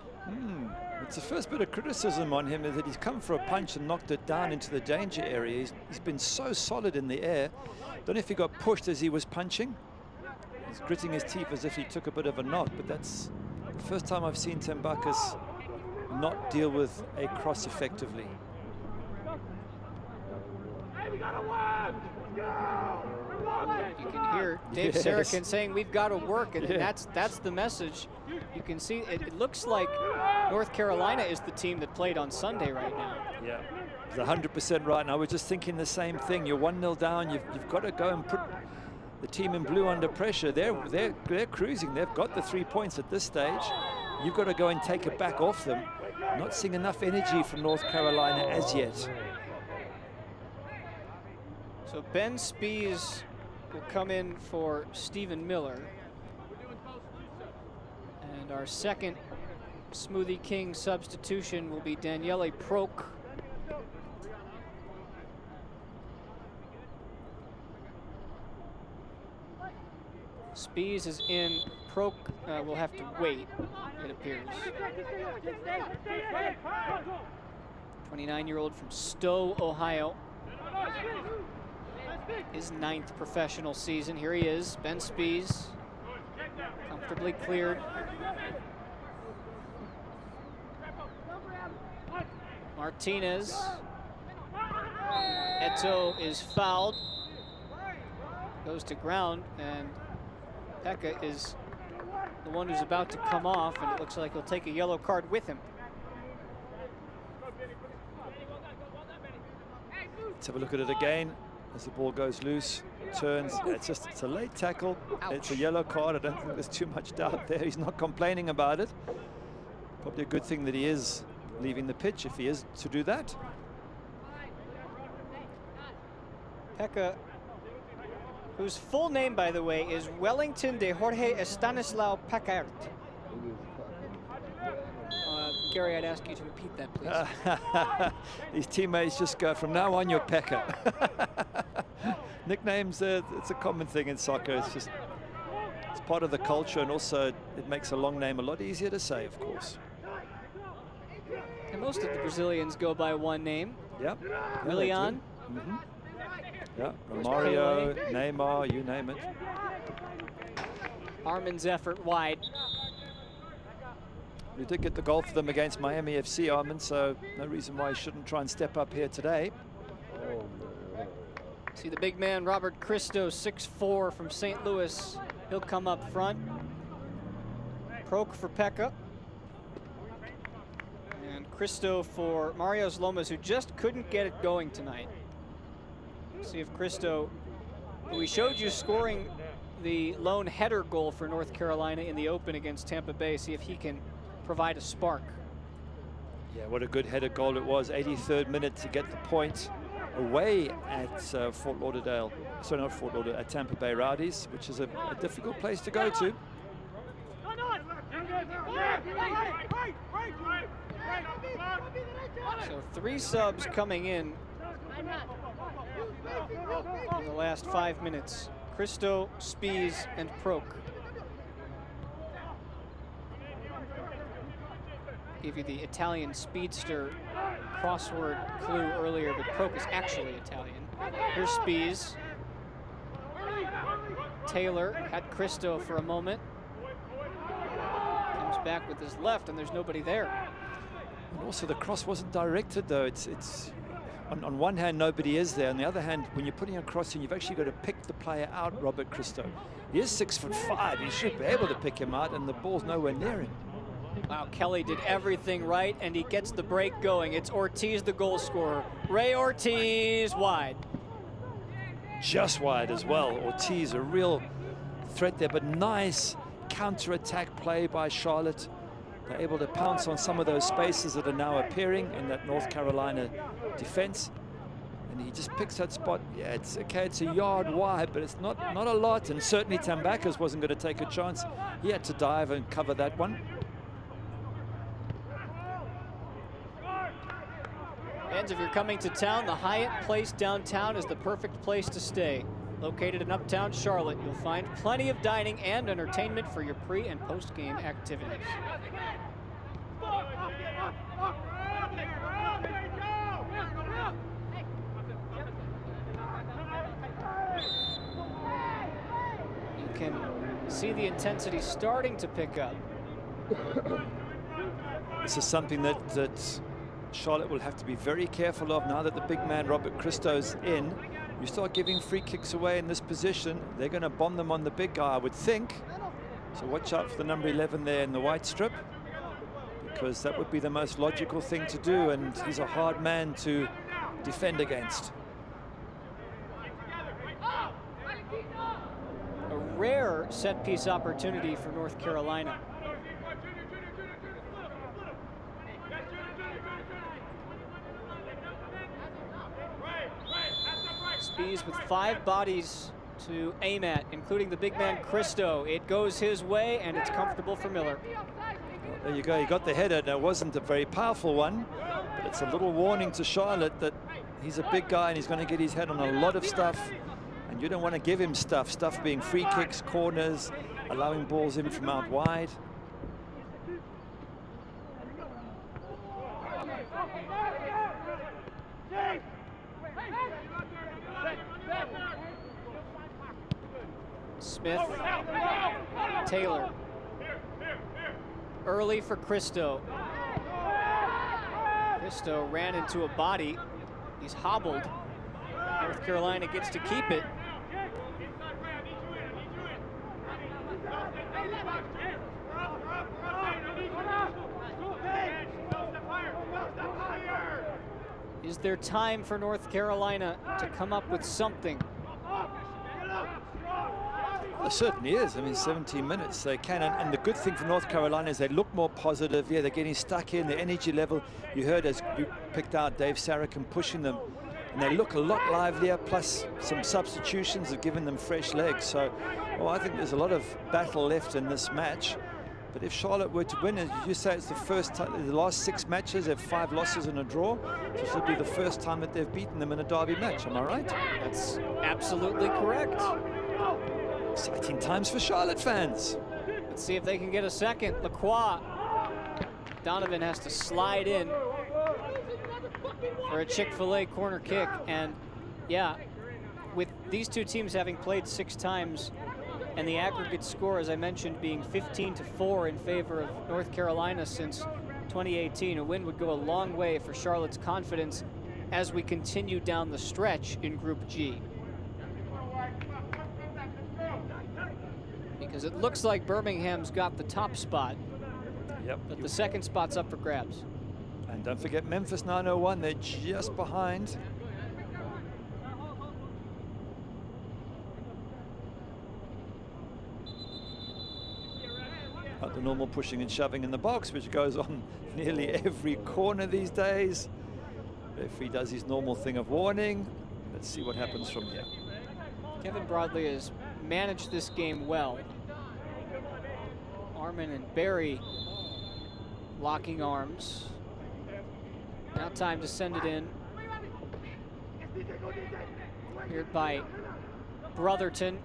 It's the first bit of criticism on him, is that he's come for a punch and knocked it down into the danger area. He's been so solid in the air. Don't know if he got pushed as he was punching. He's gritting his teeth as if he took a bit of a knock, but that's the first time I've seen Tambakis not deal with a cross effectively. You can hear Dave Sarakin saying we've got to work, and that's the message. You can see it looks like North Carolina is the team that played on Sunday right now. Yeah, he's 100% right. And I was just thinking the same thing. You're 1-0 down. You've got to go and put the team in blue under pressure. They're cruising. They've got the 3 points at this stage. You've got to go and take it back off them. Not seeing enough energy from North Carolina as yet. So Ben Spies will come in for Stephen Miller. And our second Smoothie King substitution will be Daniele Proch. Spies is in. Proch will have to wait, it appears. 29-year-old from Stowe, Ohio. His 9th professional season. Here he is, Ben Spies, comfortably cleared. Martinez. Eto is fouled. Goes to ground, and Pekka is the one who's about to come off, and it looks like he'll take a yellow card with him. Let's have a look at it again as the ball goes loose, turns. It's a late tackle. Ouch. It's a yellow card. I don't think there's too much doubt there. He's not complaining about it. Probably a good thing that he is leaving the pitch if he is to do that. Pekka, whose full name, by the way, is Wellington de Jorge Estanislao Packard. Gary, I'd ask you to repeat that, please. His teammates just go, from now on, you're Pekka. Nicknames, it's a common thing in soccer. It's part of the culture, and also it makes a long name a lot easier to say, of course. And most of the Brazilians go by one name. Yep. Willian. Yeah, Romario, Neymar, you name it. Armin's effort wide. We did get the goal for them against Miami FC, Armin, so no reason why he shouldn't try and step up here today. See the big man, Robert Cristo, 6'4" from St. Louis. He'll come up front. Proch for Pekka. And Cristo for Marios Lomas, who just couldn't get it going tonight. See if Cristo, who we showed you scoring the lone header goal for North Carolina in the Open against Tampa Bay, see if he can provide a spark. Yeah, what a good header goal it was. 83rd minute to get the point away at Fort Lauderdale. Sorry, not Fort Lauderdale, at Tampa Bay Rowdies, which is a difficult place to go to. So 3 subs coming in the last 5 minutes. Cristo, Spies, and Proch. Gave you the Italian speedster crossword clue earlier, but Proch is actually Italian. Here's Spies. Taylor had Cristo for a moment. Comes back with his left, and there's nobody there. And also the cross wasn't directed, though. It's on one hand, nobody is there. On the other hand, when you're putting a cross in, you've actually got to pick the player out, Robert Cristo. He is 6'5". He should be able to pick him out, and the ball's nowhere near him. Wow, Kelly did everything right, and he gets the break going. It's Ortiz, the goal scorer. Ray Ortiz, wide. Just wide as well. Ortiz, a real threat there, but nice counter-attack play by Charlotte. They're able to pounce on some of those spaces that are now appearing in that North Carolina defense. And he just picks that spot. Yeah, it's okay, it's a yard wide, but it's not a lot. And certainly Tambakis wasn't going to take a chance. He had to dive and cover that one. Fans, if you're coming to town, the Hyatt Place downtown is the perfect place to stay. Located in Uptown Charlotte, you'll find plenty of dining and entertainment for your pre- and post-game activities. You can see the intensity starting to pick up. This is something that Charlotte will have to be very careful of now that the big man Robert Cristo's in. You start giving free kicks away in this position, they're going to bomb them on the big guy, I would think. So watch out for the number 11 there in the white strip, because that would be the most logical thing to do, and he's a hard man to defend against. A rare set-piece opportunity for North Carolina. Bees with 5 bodies to aim at, including the big man Christo. It goes his way, and it's comfortable for Miller. Well, there you go. He got the header. Now, it wasn't a very powerful one, but it's a little warning to Charlotte that he's a big guy and he's going to get his head on a lot of stuff. And you don't want to give him stuff. Stuff being free kicks, corners, allowing balls in from out wide. Smith, Taylor. Early for Christo. Christo ran into a body. He's hobbled. North Carolina gets to keep it. Is there time for North Carolina to come up with something? It certainly is. I mean, 17 minutes they can. And the good thing for North Carolina is they look more positive. Yeah, they're getting stuck in. The energy level, you heard as you picked out Dave Sarachan pushing them. And they look a lot livelier, plus some substitutions have given them fresh legs. So, well, I think there's a lot of battle left in this match. But if Charlotte were to win, as you say, it's the first time, the last 6 matches, they have 5 losses and a draw. This will be the first time that they've beaten them in a derby match, am I right? That's absolutely correct. Exciting times for Charlotte fans. Let's see if they can get a second. Lacroix. Donovan has to slide in for a Chick-fil-A corner kick. And yeah, with these two teams having played 6 times and the aggregate score, as I mentioned, being 15-4 in favor of North Carolina since 2018, a win would go a long way for Charlotte's confidence as we continue down the stretch in Group G. Because it looks like Birmingham's got the top spot. Yep. But the second spot's up for grabs. And don't forget Memphis 901, they're just behind. Not the normal pushing and shoving in the box, which goes on nearly every corner these days. Referee does his normal thing of warning. Let's see what happens from here. Kevin Broadley has managed this game well. Armin and Barry locking arms. Now time to send it in. Here by Brotherton.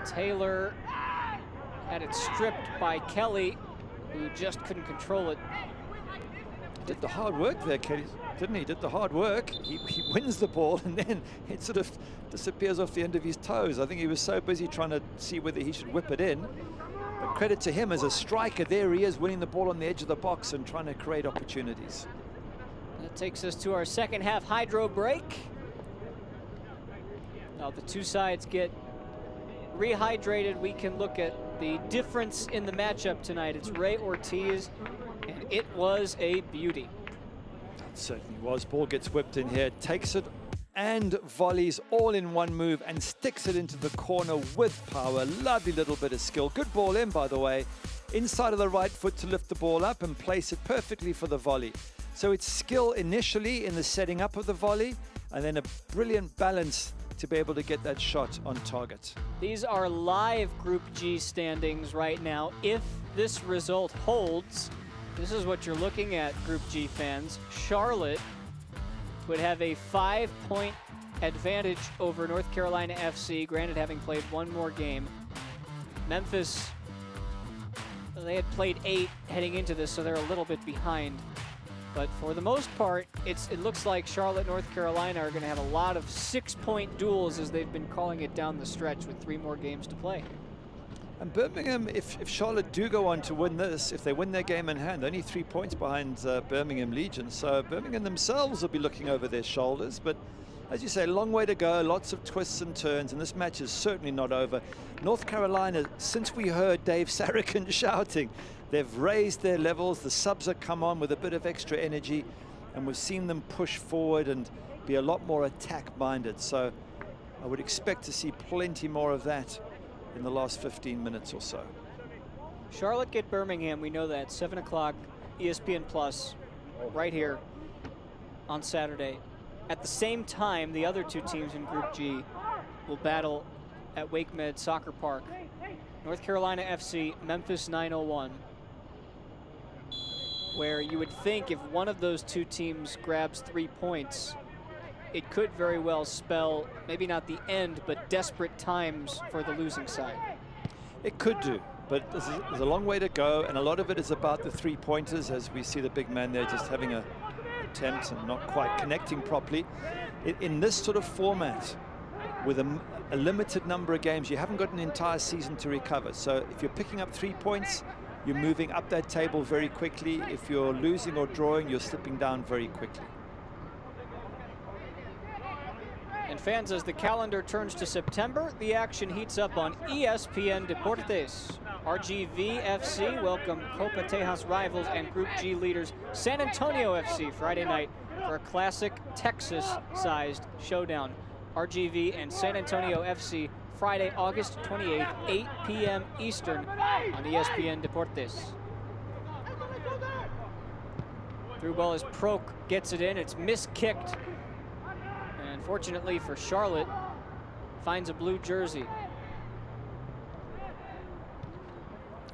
Taylor had it stripped by Kelly, who just couldn't control it. Did the hard work there, Kelly, didn't he? Did the hard work. He wins the ball and then it sort of disappears off the end of his toes. I think he was so busy trying to see whether he should whip it in. But credit to him as a striker. There he is, winning the ball on the edge of the box and trying to create opportunities. That takes us to our second half hydro break. Now the two sides get rehydrated. We can look at the difference in the matchup tonight. It's Ray Ortiz, and it was a beauty. It certainly was. Ball gets whipped in here, takes it and volleys all in one move and sticks it into the corner with power. Lovely little bit of skill. Good ball in, by the way. Inside of the right foot to lift the ball up and place it perfectly for the volley. So it's skill initially in the setting up of the volley, and then a brilliant balance to be able to get that shot on target. These are live Group G standings right now. If this result holds, this is what you're looking at, Group G fans. Charlotte would have a 5-point advantage over North Carolina FC, granted having played one more game. Memphis, they had played 8 heading into this, so they're a little bit behind. But for the most part, it looks like Charlotte, North Carolina are going to have a lot of 6-point duels, as they've been calling it down the stretch, with 3 more games to play. And Birmingham, if Charlotte do go on to win this, if they win their game in hand, only 3 points behind Birmingham Legion. So Birmingham themselves will be looking over their shoulders. But as you say, a long way to go, lots of twists and turns, and this match is certainly not over. North Carolina, since we heard Dave Sarachan shouting, they've raised their levels. The subs have come on with a bit of extra energy, and we've seen them push forward and be a lot more attack-minded. So I would expect to see plenty more of that in the last 15 minutes or so. Charlotte get Birmingham, we know that, 7 o'clock, ESPN Plus, right here on Saturday. At the same time, the other two teams in Group G will battle at Wake Med Soccer Park. North Carolina FC, Memphis 901, where you would think if one of those two teams grabs 3 points, it could very well spell, maybe not the end, but desperate times for the losing side. It could do, but there's a long way to go, and a lot of it is about the 3-pointers, as we see the big man there just having a attempt and not quite connecting properly. In this sort of format, with a limited number of games, you haven't got an entire season to recover. So if you're picking up 3 points, you're moving up that table very quickly. If you're losing or drawing, you're slipping down very quickly. And fans, as the calendar turns to September, the action heats up on ESPN Deportes. RGV FC welcome Copa Tejas rivals and Group G leaders San Antonio FC Friday night for a classic Texas-sized showdown. RGV and San Antonio FC Friday, August 28th, 8 p.m. Eastern on ESPN Deportes. Through ball as Proch gets it in. It's miskicked. And fortunately for Charlotte, finds a blue jersey.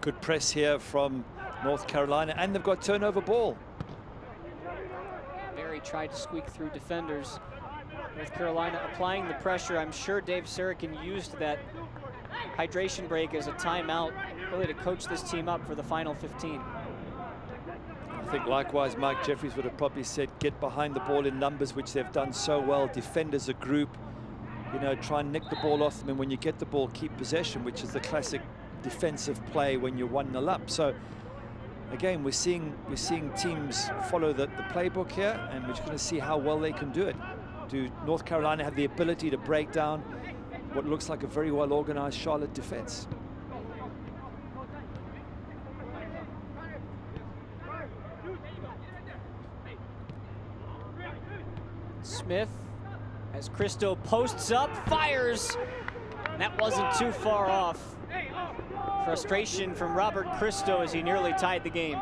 Good press here from North Carolina, and they've got turnover ball. Barry tried to squeak through defenders. North Carolina applying the pressure. I'm sure Dave Sarakin used that hydration break as a timeout, really to coach this team up for the final 15. I think likewise Mike Jeffries would have probably said get behind the ball in numbers, which they've done so well. Defend as a group, you know, try and nick the ball off them, and when you get the ball, keep possession, which is the classic defensive play when you're 1-0 up. So again, we're seeing teams follow the playbook here, and we're just going to see how well they can do it. Do North Carolina have the ability to break down what looks like a very well organized Charlotte defense? Smith, as Cristo posts up, fires, and that wasn't too far off. Frustration from Robert Cristo as he nearly tied the game.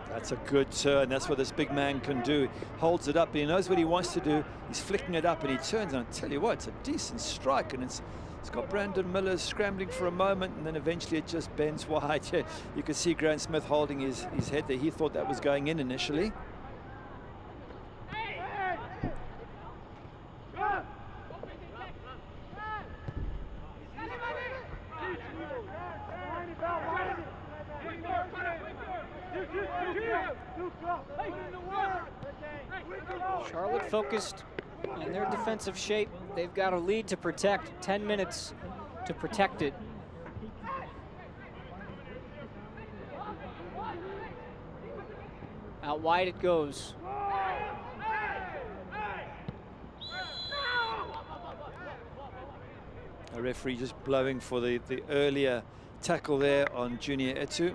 That's a good turn. That's what this big man can do. Holds it up, but he knows what he wants to do. He's flicking it up, and he turns, and I'll tell you what, it's a decent strike, and it's got Brandon Miller scrambling for a moment, and then eventually it just bends wide. You can see Grant Smith holding his head there. He thought that was going in initially. Charlotte focused on their defensive shape. They've got a lead to protect, 10 minutes to protect it. Out wide it goes. A referee just blowing for the earlier tackle there on Junior Etu.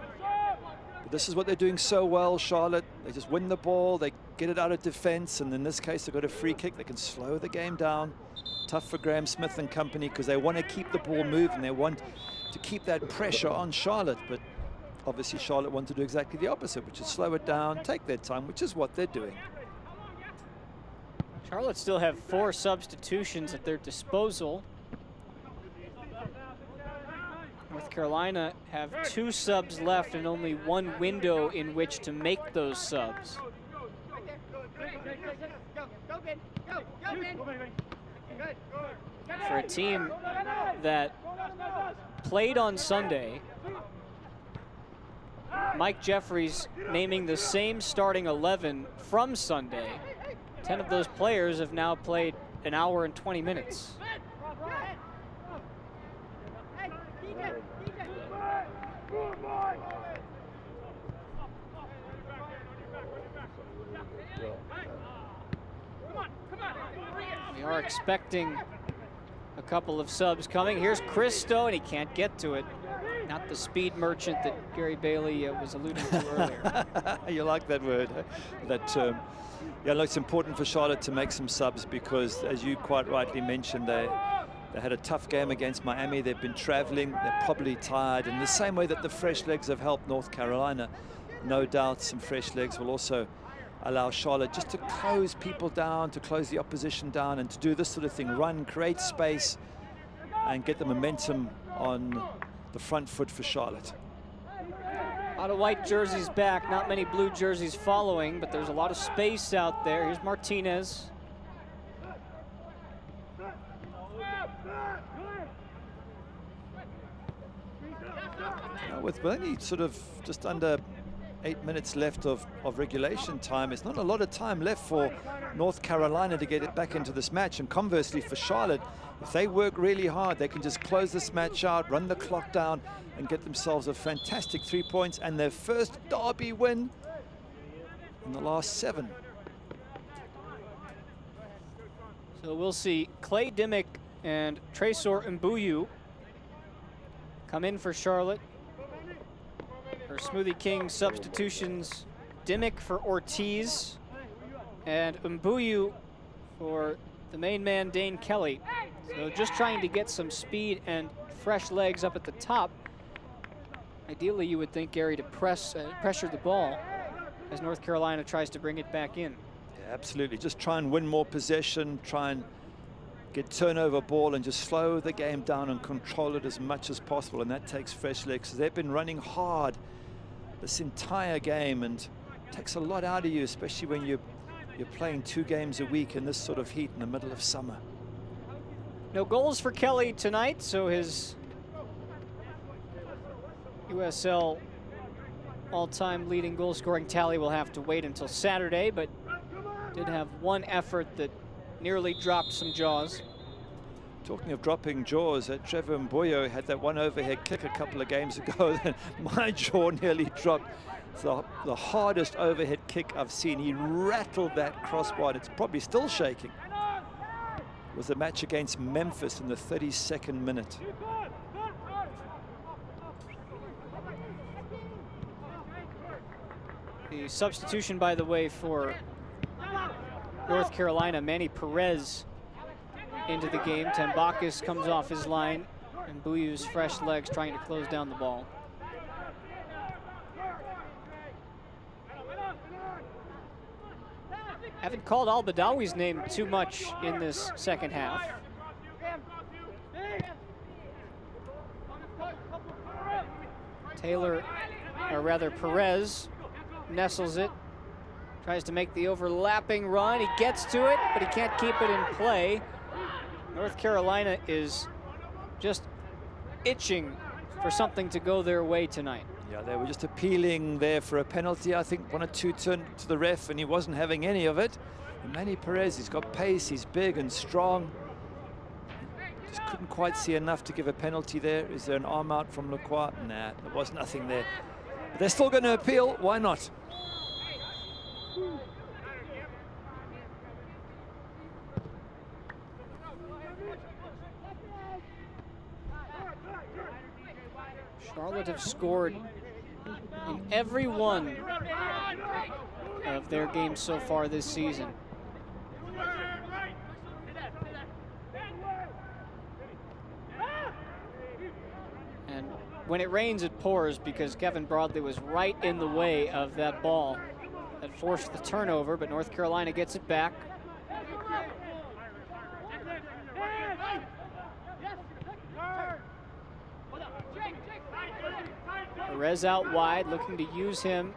But this is what they're doing so well, Charlotte. They just win the ball, they get it out of defense, and in this case, they've got a free kick. They can slow the game down. Tough for Graham Smith and company because they want to keep the ball moving. They want to keep that pressure on Charlotte, but obviously Charlotte want to do exactly the opposite, which is slow it down, take their time, which is what they're doing. Charlotte still have 4 substitutions at their disposal. North Carolina have 2 subs left and only 1 window in which to make those subs. For a team that played on Sunday, Mike Jeffries naming the same starting 11 from Sunday. 10 of those players have now played an hour and 20 minutes. We are expecting a couple of subs coming. Here's Cristo, and he can't get to it. Not the speed merchant that Gary Bailey was alluding to earlier. You like that word, that term. Yeah, look, it's important for Charlotte to make some subs because, as you quite rightly mentioned, they had a tough game against Miami. They've been traveling. They're probably tired. In the same way that the fresh legs have helped North Carolina, no doubt some fresh legs will also allow Charlotte just to close people down, to close the opposition down, and to do this sort of thing, run, create space, and get the momentum on the front foot for Charlotte. A lot of white jerseys back, not many blue jerseys following, but there's a lot of space out there. Here's Martinez. With only sort of just under 8 minutes left of regulation time, it's not a lot of time left for North Carolina to get it back into this match. And conversely for Charlotte, if they work really hard, they can just close this match out, run the clock down, and get themselves a fantastic 3 points and their first derby win in the last 7. So we'll see Clay Dimmick and Tresor Mbuyu come in for Charlotte. For Smoothie King substitutions, Dimmick for Ortiz and Mbuyu for the main man, Dane Kelly. So just trying to get some speed and fresh legs up at the top. Ideally, you would think, Gary, to pressure the ball as North Carolina tries to bring it back in. Yeah, absolutely. Just try and win more possession, try and get turnover ball and just slow the game down and control it as much as possible. And that takes fresh legs. They've been running hard this entire game, and it takes a lot out of you, especially when you're playing 2 games a week in this sort of heat in the middle of summer. No goals for Kelly tonight, so his USL all-time leading goal-scoring tally will have to wait until Saturday, but did have one effort that nearly dropped some jaws. Talking of dropping jaws, Trevor Mboyo had that one overhead kick a couple of games ago that my jaw nearly dropped. It's the hardest overhead kick I've seen. He rattled that crossbar, and it's probably still shaking. It was a match against Memphis in the 32nd minute. The substitution, by the way, for North Carolina, Manny Perez into the game. Tambakis comes off his line, and Mbuyu's fresh legs trying to close down the ball. Haven't called Al-Badawi's name too much in this second half. Taylor, or rather Perez, nestles it, tries to make the overlapping run. He gets to it, but he can't keep it in play. North Carolina is just itching for something to go their way tonight. Yeah, they were just appealing there for a penalty. I think 1 or 2 turned to the ref, and he wasn't having any of it. And Manny Perez, he's got pace, he's big and strong. Just couldn't quite see enough to give a penalty there. Is there an arm out from Lacroix? Nah, there was nothing there. But they're still going to appeal. Why not? Charlotte have scored in every one of their games so far this season. And when it rains, it pours, because Kevin Broadley was right in the way of that ball that forced the turnover, but North Carolina gets it back. Perez out wide, looking to use him.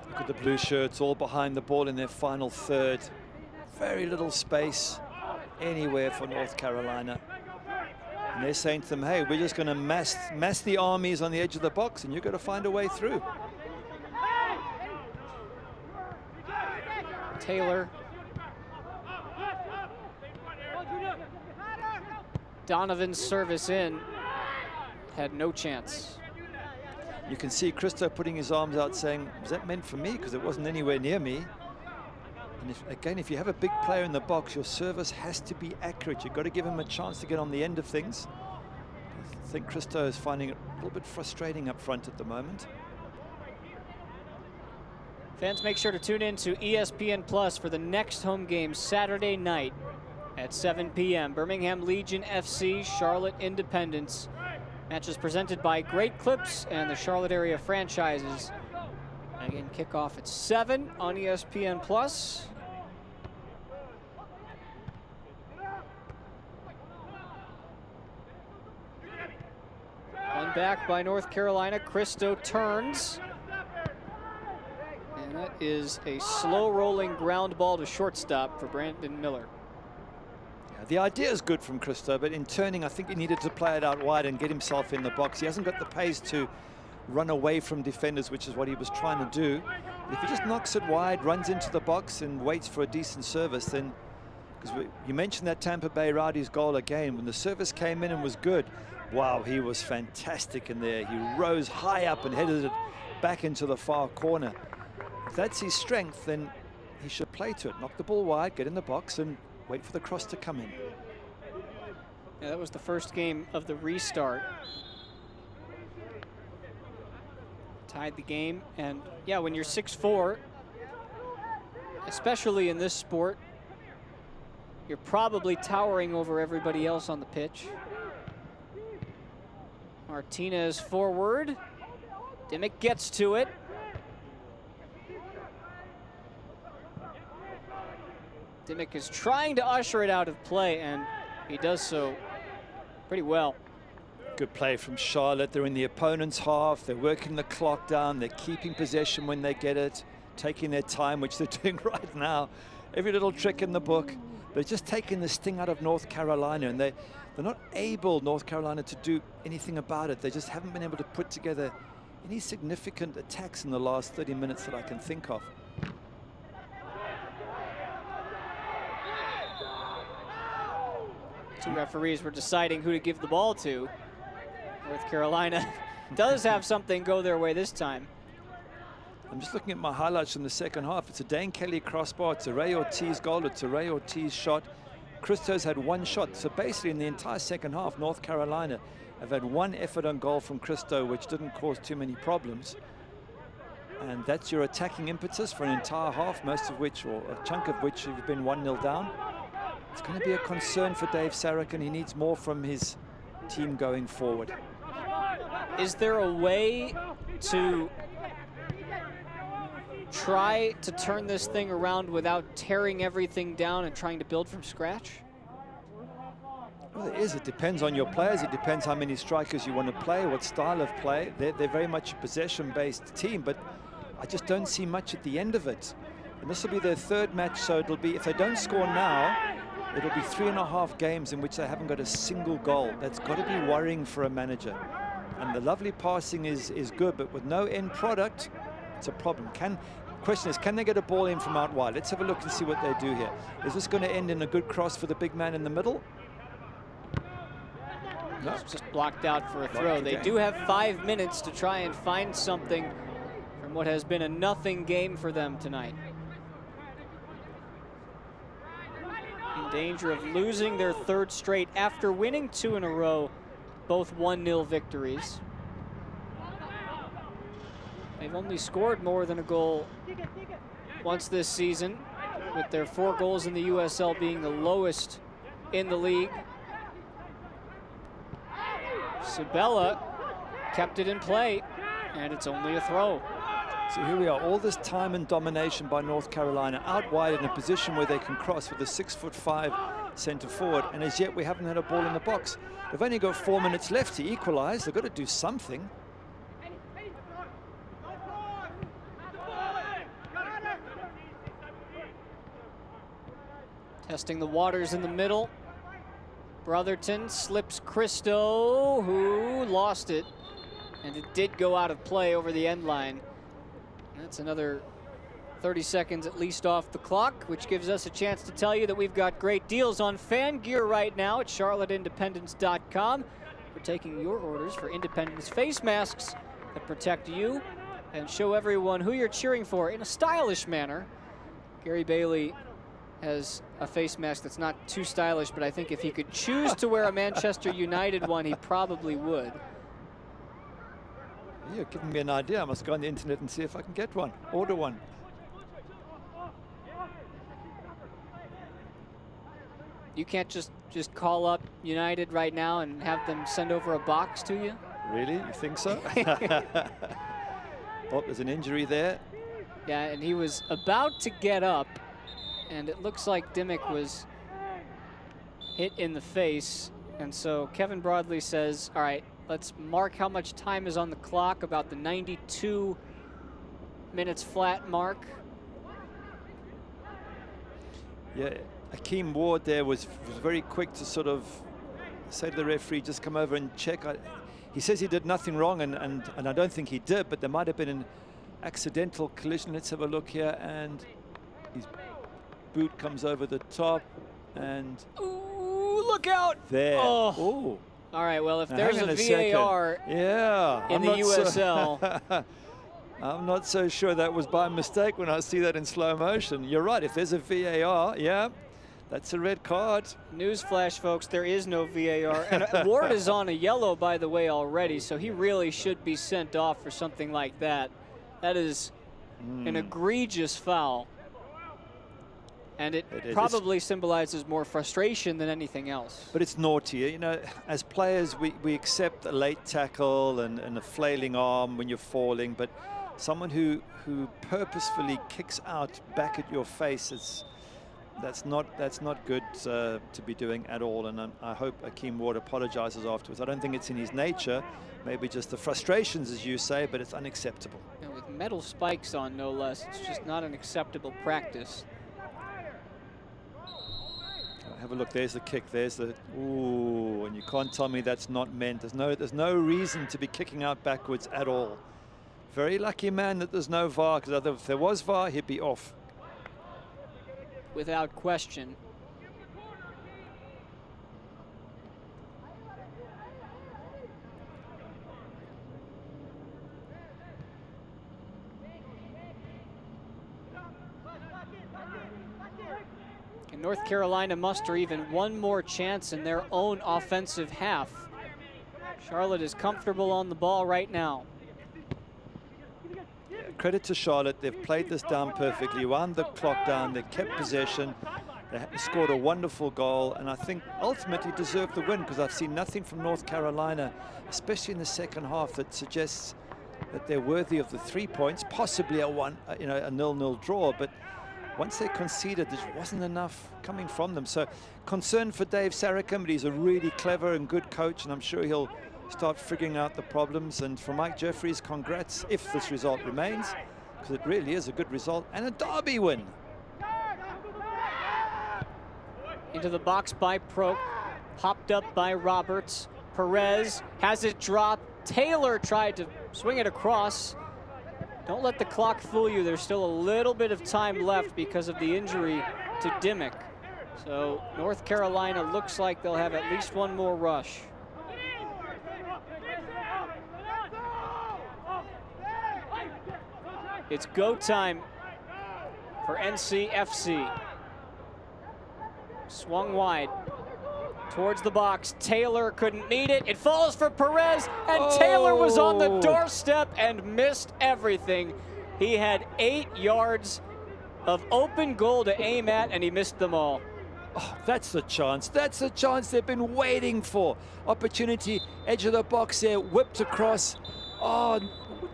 Look at the blue shirts all behind the ball in their final third. Very little space anywhere for North Carolina. And they're saying to them, hey, we're just going to mass the armies on the edge of the box, and you've got to find a way through. Taylor. Donovan's service in, had no chance. You can see Christo putting his arms out saying, was that meant for me? Because it wasn't anywhere near me. And if you have a big player in the box, your service has to be accurate. You've got to give him a chance to get on the end of things. I think Christo is finding it a little bit frustrating up front at the moment. Fans, make sure to tune in to ESPN Plus for the next home game Saturday night at 7 p.m. Birmingham Legion FC, Charlotte Independence. Match is presented by Great Clips and the Charlotte area franchises. Again, kickoff at 7 on ESPN+. One back by North Carolina. Cristo turns. And that is a slow rolling ground ball to shortstop for Brandon Miller. Yeah, the idea is good from Cristo, but in turning, I think he needed to play it out wide and get himself in the box. He hasn't got the pace to run away from defenders, which is what he was trying to do. If he just knocks it wide, runs into the box and waits for a decent service, then, because you mentioned that Tampa Bay Rowdies goal again, when the service came in and was good, wow, he was fantastic in there. He rose high up and headed it back into the far corner. If that's his strength, then he should play to it. Knock the ball wide, get in the box, and wait for the cross to come in. Yeah, that was the first game of the restart. Tied the game, and yeah, when you're 6'4", especially in this sport, you're probably towering over everybody else on the pitch. Martinez forward. Dimmick gets to it. Dimmick is trying to usher it out of play, and he does so pretty well. Good play from Charlotte. They're in the opponent's half. They're working the clock down. They're keeping possession when they get it, taking their time, which they're doing right now. Every little trick in the book. They're just taking the sting out of North Carolina, and they're not able, North Carolina, to do anything about it. They just haven't been able to put together any significant attacks in the last 30 minutes that I can think of. Two referees were deciding who to give the ball to. North Carolina does have something go their way this time. I'm just looking at my highlights from the second half. It's a Dane Kelly crossbar. It's a Ray Ortiz goal. It's a Ray Ortiz shot. Cristo's had one shot. So basically in the entire second half, North Carolina have had one effort on goal from Cristo, which didn't cause too many problems. And that's your attacking impetus for an entire half, most of which, or a chunk of which, you've been 1-0 down. It's going to be a concern for Dave Sarachan. He needs more from his team going forward. Is there a way to try to turn this thing around without tearing everything down and trying to build from scratch? Well, there is. It depends on your players. It depends how many strikers you want to play, what style of play. They're very much a possession-based team, but I just don't see much at the end of it. And this will be their third match, so it'll be, if they don't score now, it'll be 3.5 games in which they haven't got a single goal. That's got to be worrying for a manager. And the lovely passing is good, but with no end product, it's a problem. Question is, can they get a ball in from out wide? Let's have a look and see what they do here. Is this going to end in a good cross for the big man in the middle? No. It's just blocked out for a throw. They do have 5 minutes to try and find something from what has been a nothing game for them tonight. In danger of losing their third straight after winning 2 in a row, both 1-0 victories. They've only scored more than a goal once this season, with their 4 goals in the USL being the lowest in the league. Sabella kept it in play, and it's only a throw. So here we are, all this time and domination by North Carolina, out wide in a position where they can cross with a 6'5" centre forward, and as yet we haven't had a ball in the box. They've only got 4 minutes left to equalize. They've got to do something. Testing the waters in the middle. Brotherton slips Cristo, who lost it, and it did go out of play over the end line. That's another 30 seconds at least off the clock, which gives us a chance to tell you that we've got great deals on fan gear right now at charlotteindependence.com. We're taking your orders for Independence face masks that protect you and show everyone who you're cheering for in a stylish manner. Gary Bailey has a face mask that's not too stylish, but I think if he could choose to wear a Manchester United one, he probably would. You're giving me an idea. I must go on the internet and see if I can get one, order one. You can't just call up United right now and have them send over a box to you? Really? You think so? Oh, there's an injury there. Yeah, and he was about to get up, and it looks like Dimmick was hit in the face. And so Kevin Broadley says, all right, let's mark how much time is on the clock, about the 92 minutes flat mark. Yeah, Akeem Ward there was very quick to sort of say to the referee, just come over and check. He says he did nothing wrong, and I don't think he did, but there might have been an accidental collision. Let's have a look here, and his boot comes over the top, and ooh, look out! There. Oh. Ooh. All right, well, if Now, there's hang on a second. VAR yeah, in the USL. I'm not so sure that was by mistake when I see that in slow motion. You're right, if there's a VAR, yeah, that's a red card. Newsflash, folks, there is no VAR. And Ward is on a yellow, by the way, already, so he really should be sent off for something like that. That is an egregious foul. And it probably symbolizes more frustration than anything else. But it's naughty. You know, as players, we accept a late tackle and a flailing arm when you're falling, but someone who purposefully kicks out back at your face, that's not good to be doing at all. And I hope Akeem Ward apologizes afterwards. I don't think it's in his nature, maybe just the frustrations, as you say, but it's unacceptable. And with metal spikes on, no less, it's just not an acceptable practice. Have a look, there's the kick, there's the, ooh, and you can't tell me that's not meant. There's no reason to be kicking out backwards at all. Very lucky man that there's no VAR, because if there was VAR, he'd be off. Without question. And North Carolina muster even one more chance in their own offensive half. Charlotte is comfortable on the ball right now. Yeah, credit to Charlotte, they've played this down perfectly, wound the clock down, they kept possession, they scored a wonderful goal, and I think ultimately deserved the win, because I've seen nothing from North Carolina, especially in the second half, that suggests that they're worthy of the 3 points, possibly a 0-0 draw, but once they conceded, there wasn't enough coming from them. So concerned for Dave Sarachan, but he's a really clever and good coach, and I'm sure he'll start figuring out the problems. And for Mike Jeffries, congrats if this result remains, because it really is a good result and a derby win. Into the box by Proch, popped up by Roberts. Perez has it dropped. Taylor tried to swing it across. Don't let the clock fool you. There's still a little bit of time left because of the injury to Dimmick. So North Carolina looks like they'll have at least one more rush. It's go time for NCFC. Swung wide towards the box. Taylor couldn't meet it. It falls for Perez, and Taylor was on the doorstep and missed everything. He had 8 yards of open goal to aim at, and he missed them all. Oh, that's the chance. That's the chance they've been waiting for. Opportunity, edge of the box there, whipped across. Oh,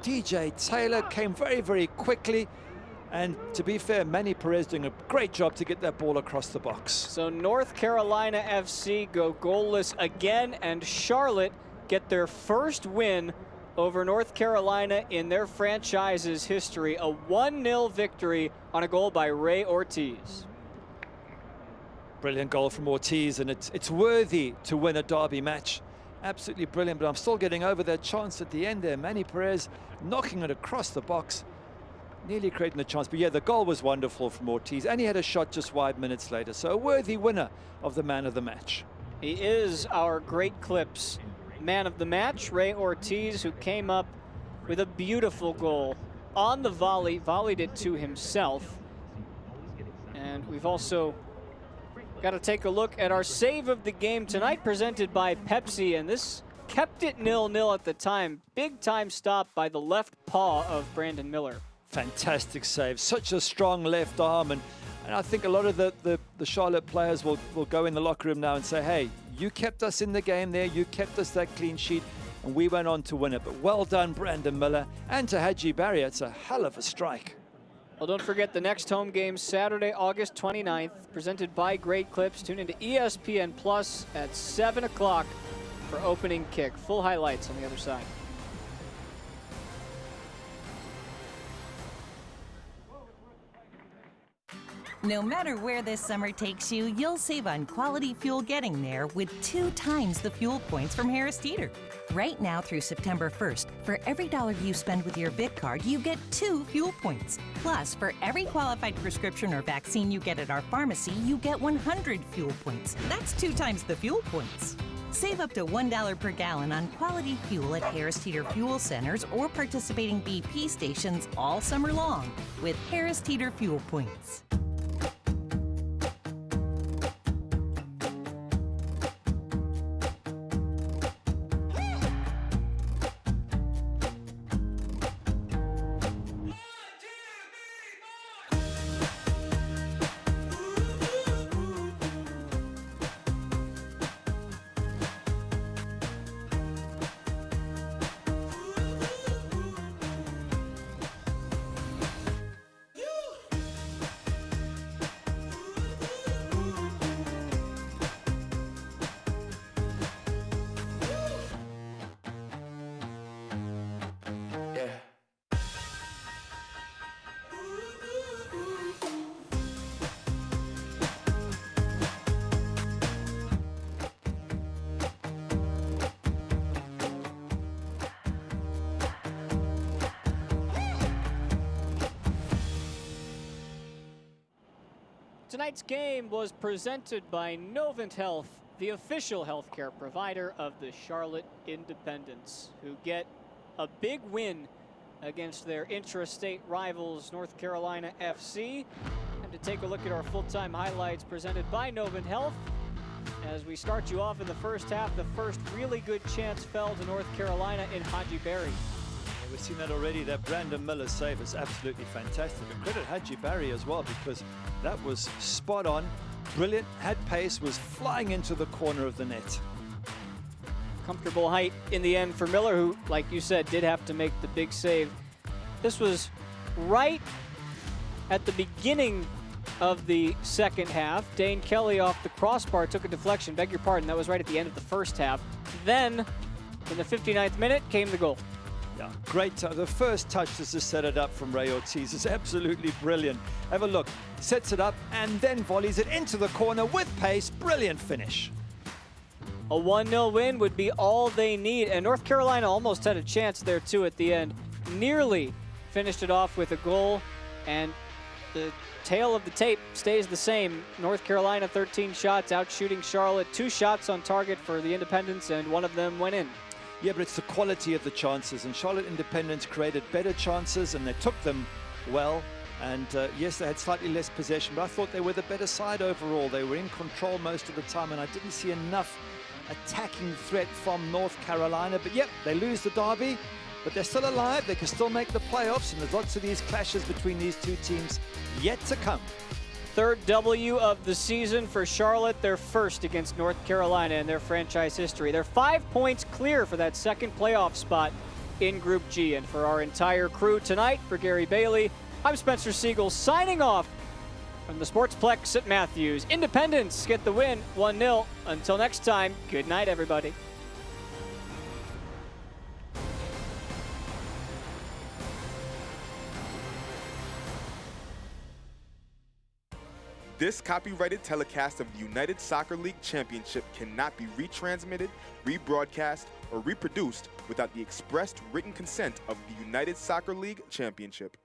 DJ Taylor came very, very quickly. And to be fair, Manny Perez doing a great job to get that ball across the box. So North Carolina FC go goalless again, and Charlotte get their first win over North Carolina in their franchise's history. A 1-0 victory on a goal by Ray Ortiz. Brilliant goal from Ortiz, and it's worthy to win a derby match. Absolutely brilliant, but I'm still getting over that chance at the end there. Manny Perez knocking it across the box. Nearly creating the chance, but yeah, the goal was wonderful from Ortiz, and he had a shot just 5 minutes later, so a worthy winner of the man of the match. He is our Great Clips man of the match, Ray Ortiz, who came up with a beautiful goal on the volley, volleyed it to himself. And we've also got to take a look at our save of the game tonight, presented by Pepsi, and this kept it 0-0 at the time. Big time stop by the left paw of Brandon Miller. Fantastic save, such a strong left arm, and And I think a lot of the Charlotte players will go in the locker room now and say, hey, you kept us in the game there, you kept us that clean sheet, and we went on to win it. But well done, Brandon Miller, and to Hadji Barry. It's a hell of a strike. Well, don't forget the next home game, Saturday, August 29th, presented by Great Clips. Tune into ESPN Plus at 7 o'clock for opening kick. Full highlights on the other side. No matter where this summer takes you, you'll save on quality fuel getting there with 2 times the fuel points from Harris Teeter. Right now through September 1st, for every $1 you spend with your Vic card, you get 2 fuel points. Plus, for every qualified prescription or vaccine you get at our pharmacy, you get 100 fuel points. That's 2 times the fuel points. Save up to $1 per gallon on quality fuel at Harris Teeter Fuel Centers or participating BP stations all summer long with Harris Teeter Fuel Points. Tonight's game was presented by Novant Health, the official healthcare provider of the Charlotte Independents, who get a big win against their intrastate rivals, North Carolina FC. And to take a look at our full-time highlights presented by Novant Health, as we start you off in the first half, the first really good chance fell to North Carolina in Hadji Barry. We've seen that already. That Brandon Miller save is absolutely fantastic. And credit Hadji Barry as well, because that was spot on, brilliant, had pace, was flying into the corner of the net. Comfortable height in the end for Miller, who, like you said, did have to make the big save. This was right at the beginning of the second half. Dane Kelly off the crossbar took a deflection. Beg your pardon, that was right at the end of the first half. Then, in the 59th minute, came the goal. Yeah, great. The first touch to just set it up from Ray Ortiz is absolutely brilliant. Have a look. Sets it up and then volleys it into the corner with pace. Brilliant finish. A 1-0 win would be all they need. And North Carolina almost had a chance there, too, at the end. Nearly finished it off with a goal. And the tail of the tape stays the same. North Carolina, 13 shots, out shooting Charlotte. 2 shots on target for the Independents, and one of them went in. Yeah, but it's the quality of the chances, and Charlotte Independents created better chances, and they took them well. And yes, they had slightly less possession, but I thought they were the better side overall. They were in control most of the time, and I didn't see enough attacking threat from North Carolina. But yep, they lose the derby, but they're still alive. They can still make the playoffs, and there's lots of these clashes between these two teams yet to come. Third W of the season for Charlotte, their first against North Carolina in their franchise history. They're 5 points clear for that second playoff spot in Group G. And for our entire crew tonight, for Gary Bailey, I'm Spencer Siegel signing off from the Sportsplex at Matthews. Independents get the win, 1-0. Until next time, good night, everybody. This copyrighted telecast of the United Soccer League Championship cannot be retransmitted, rebroadcast, or reproduced without the expressed written consent of the United Soccer League Championship.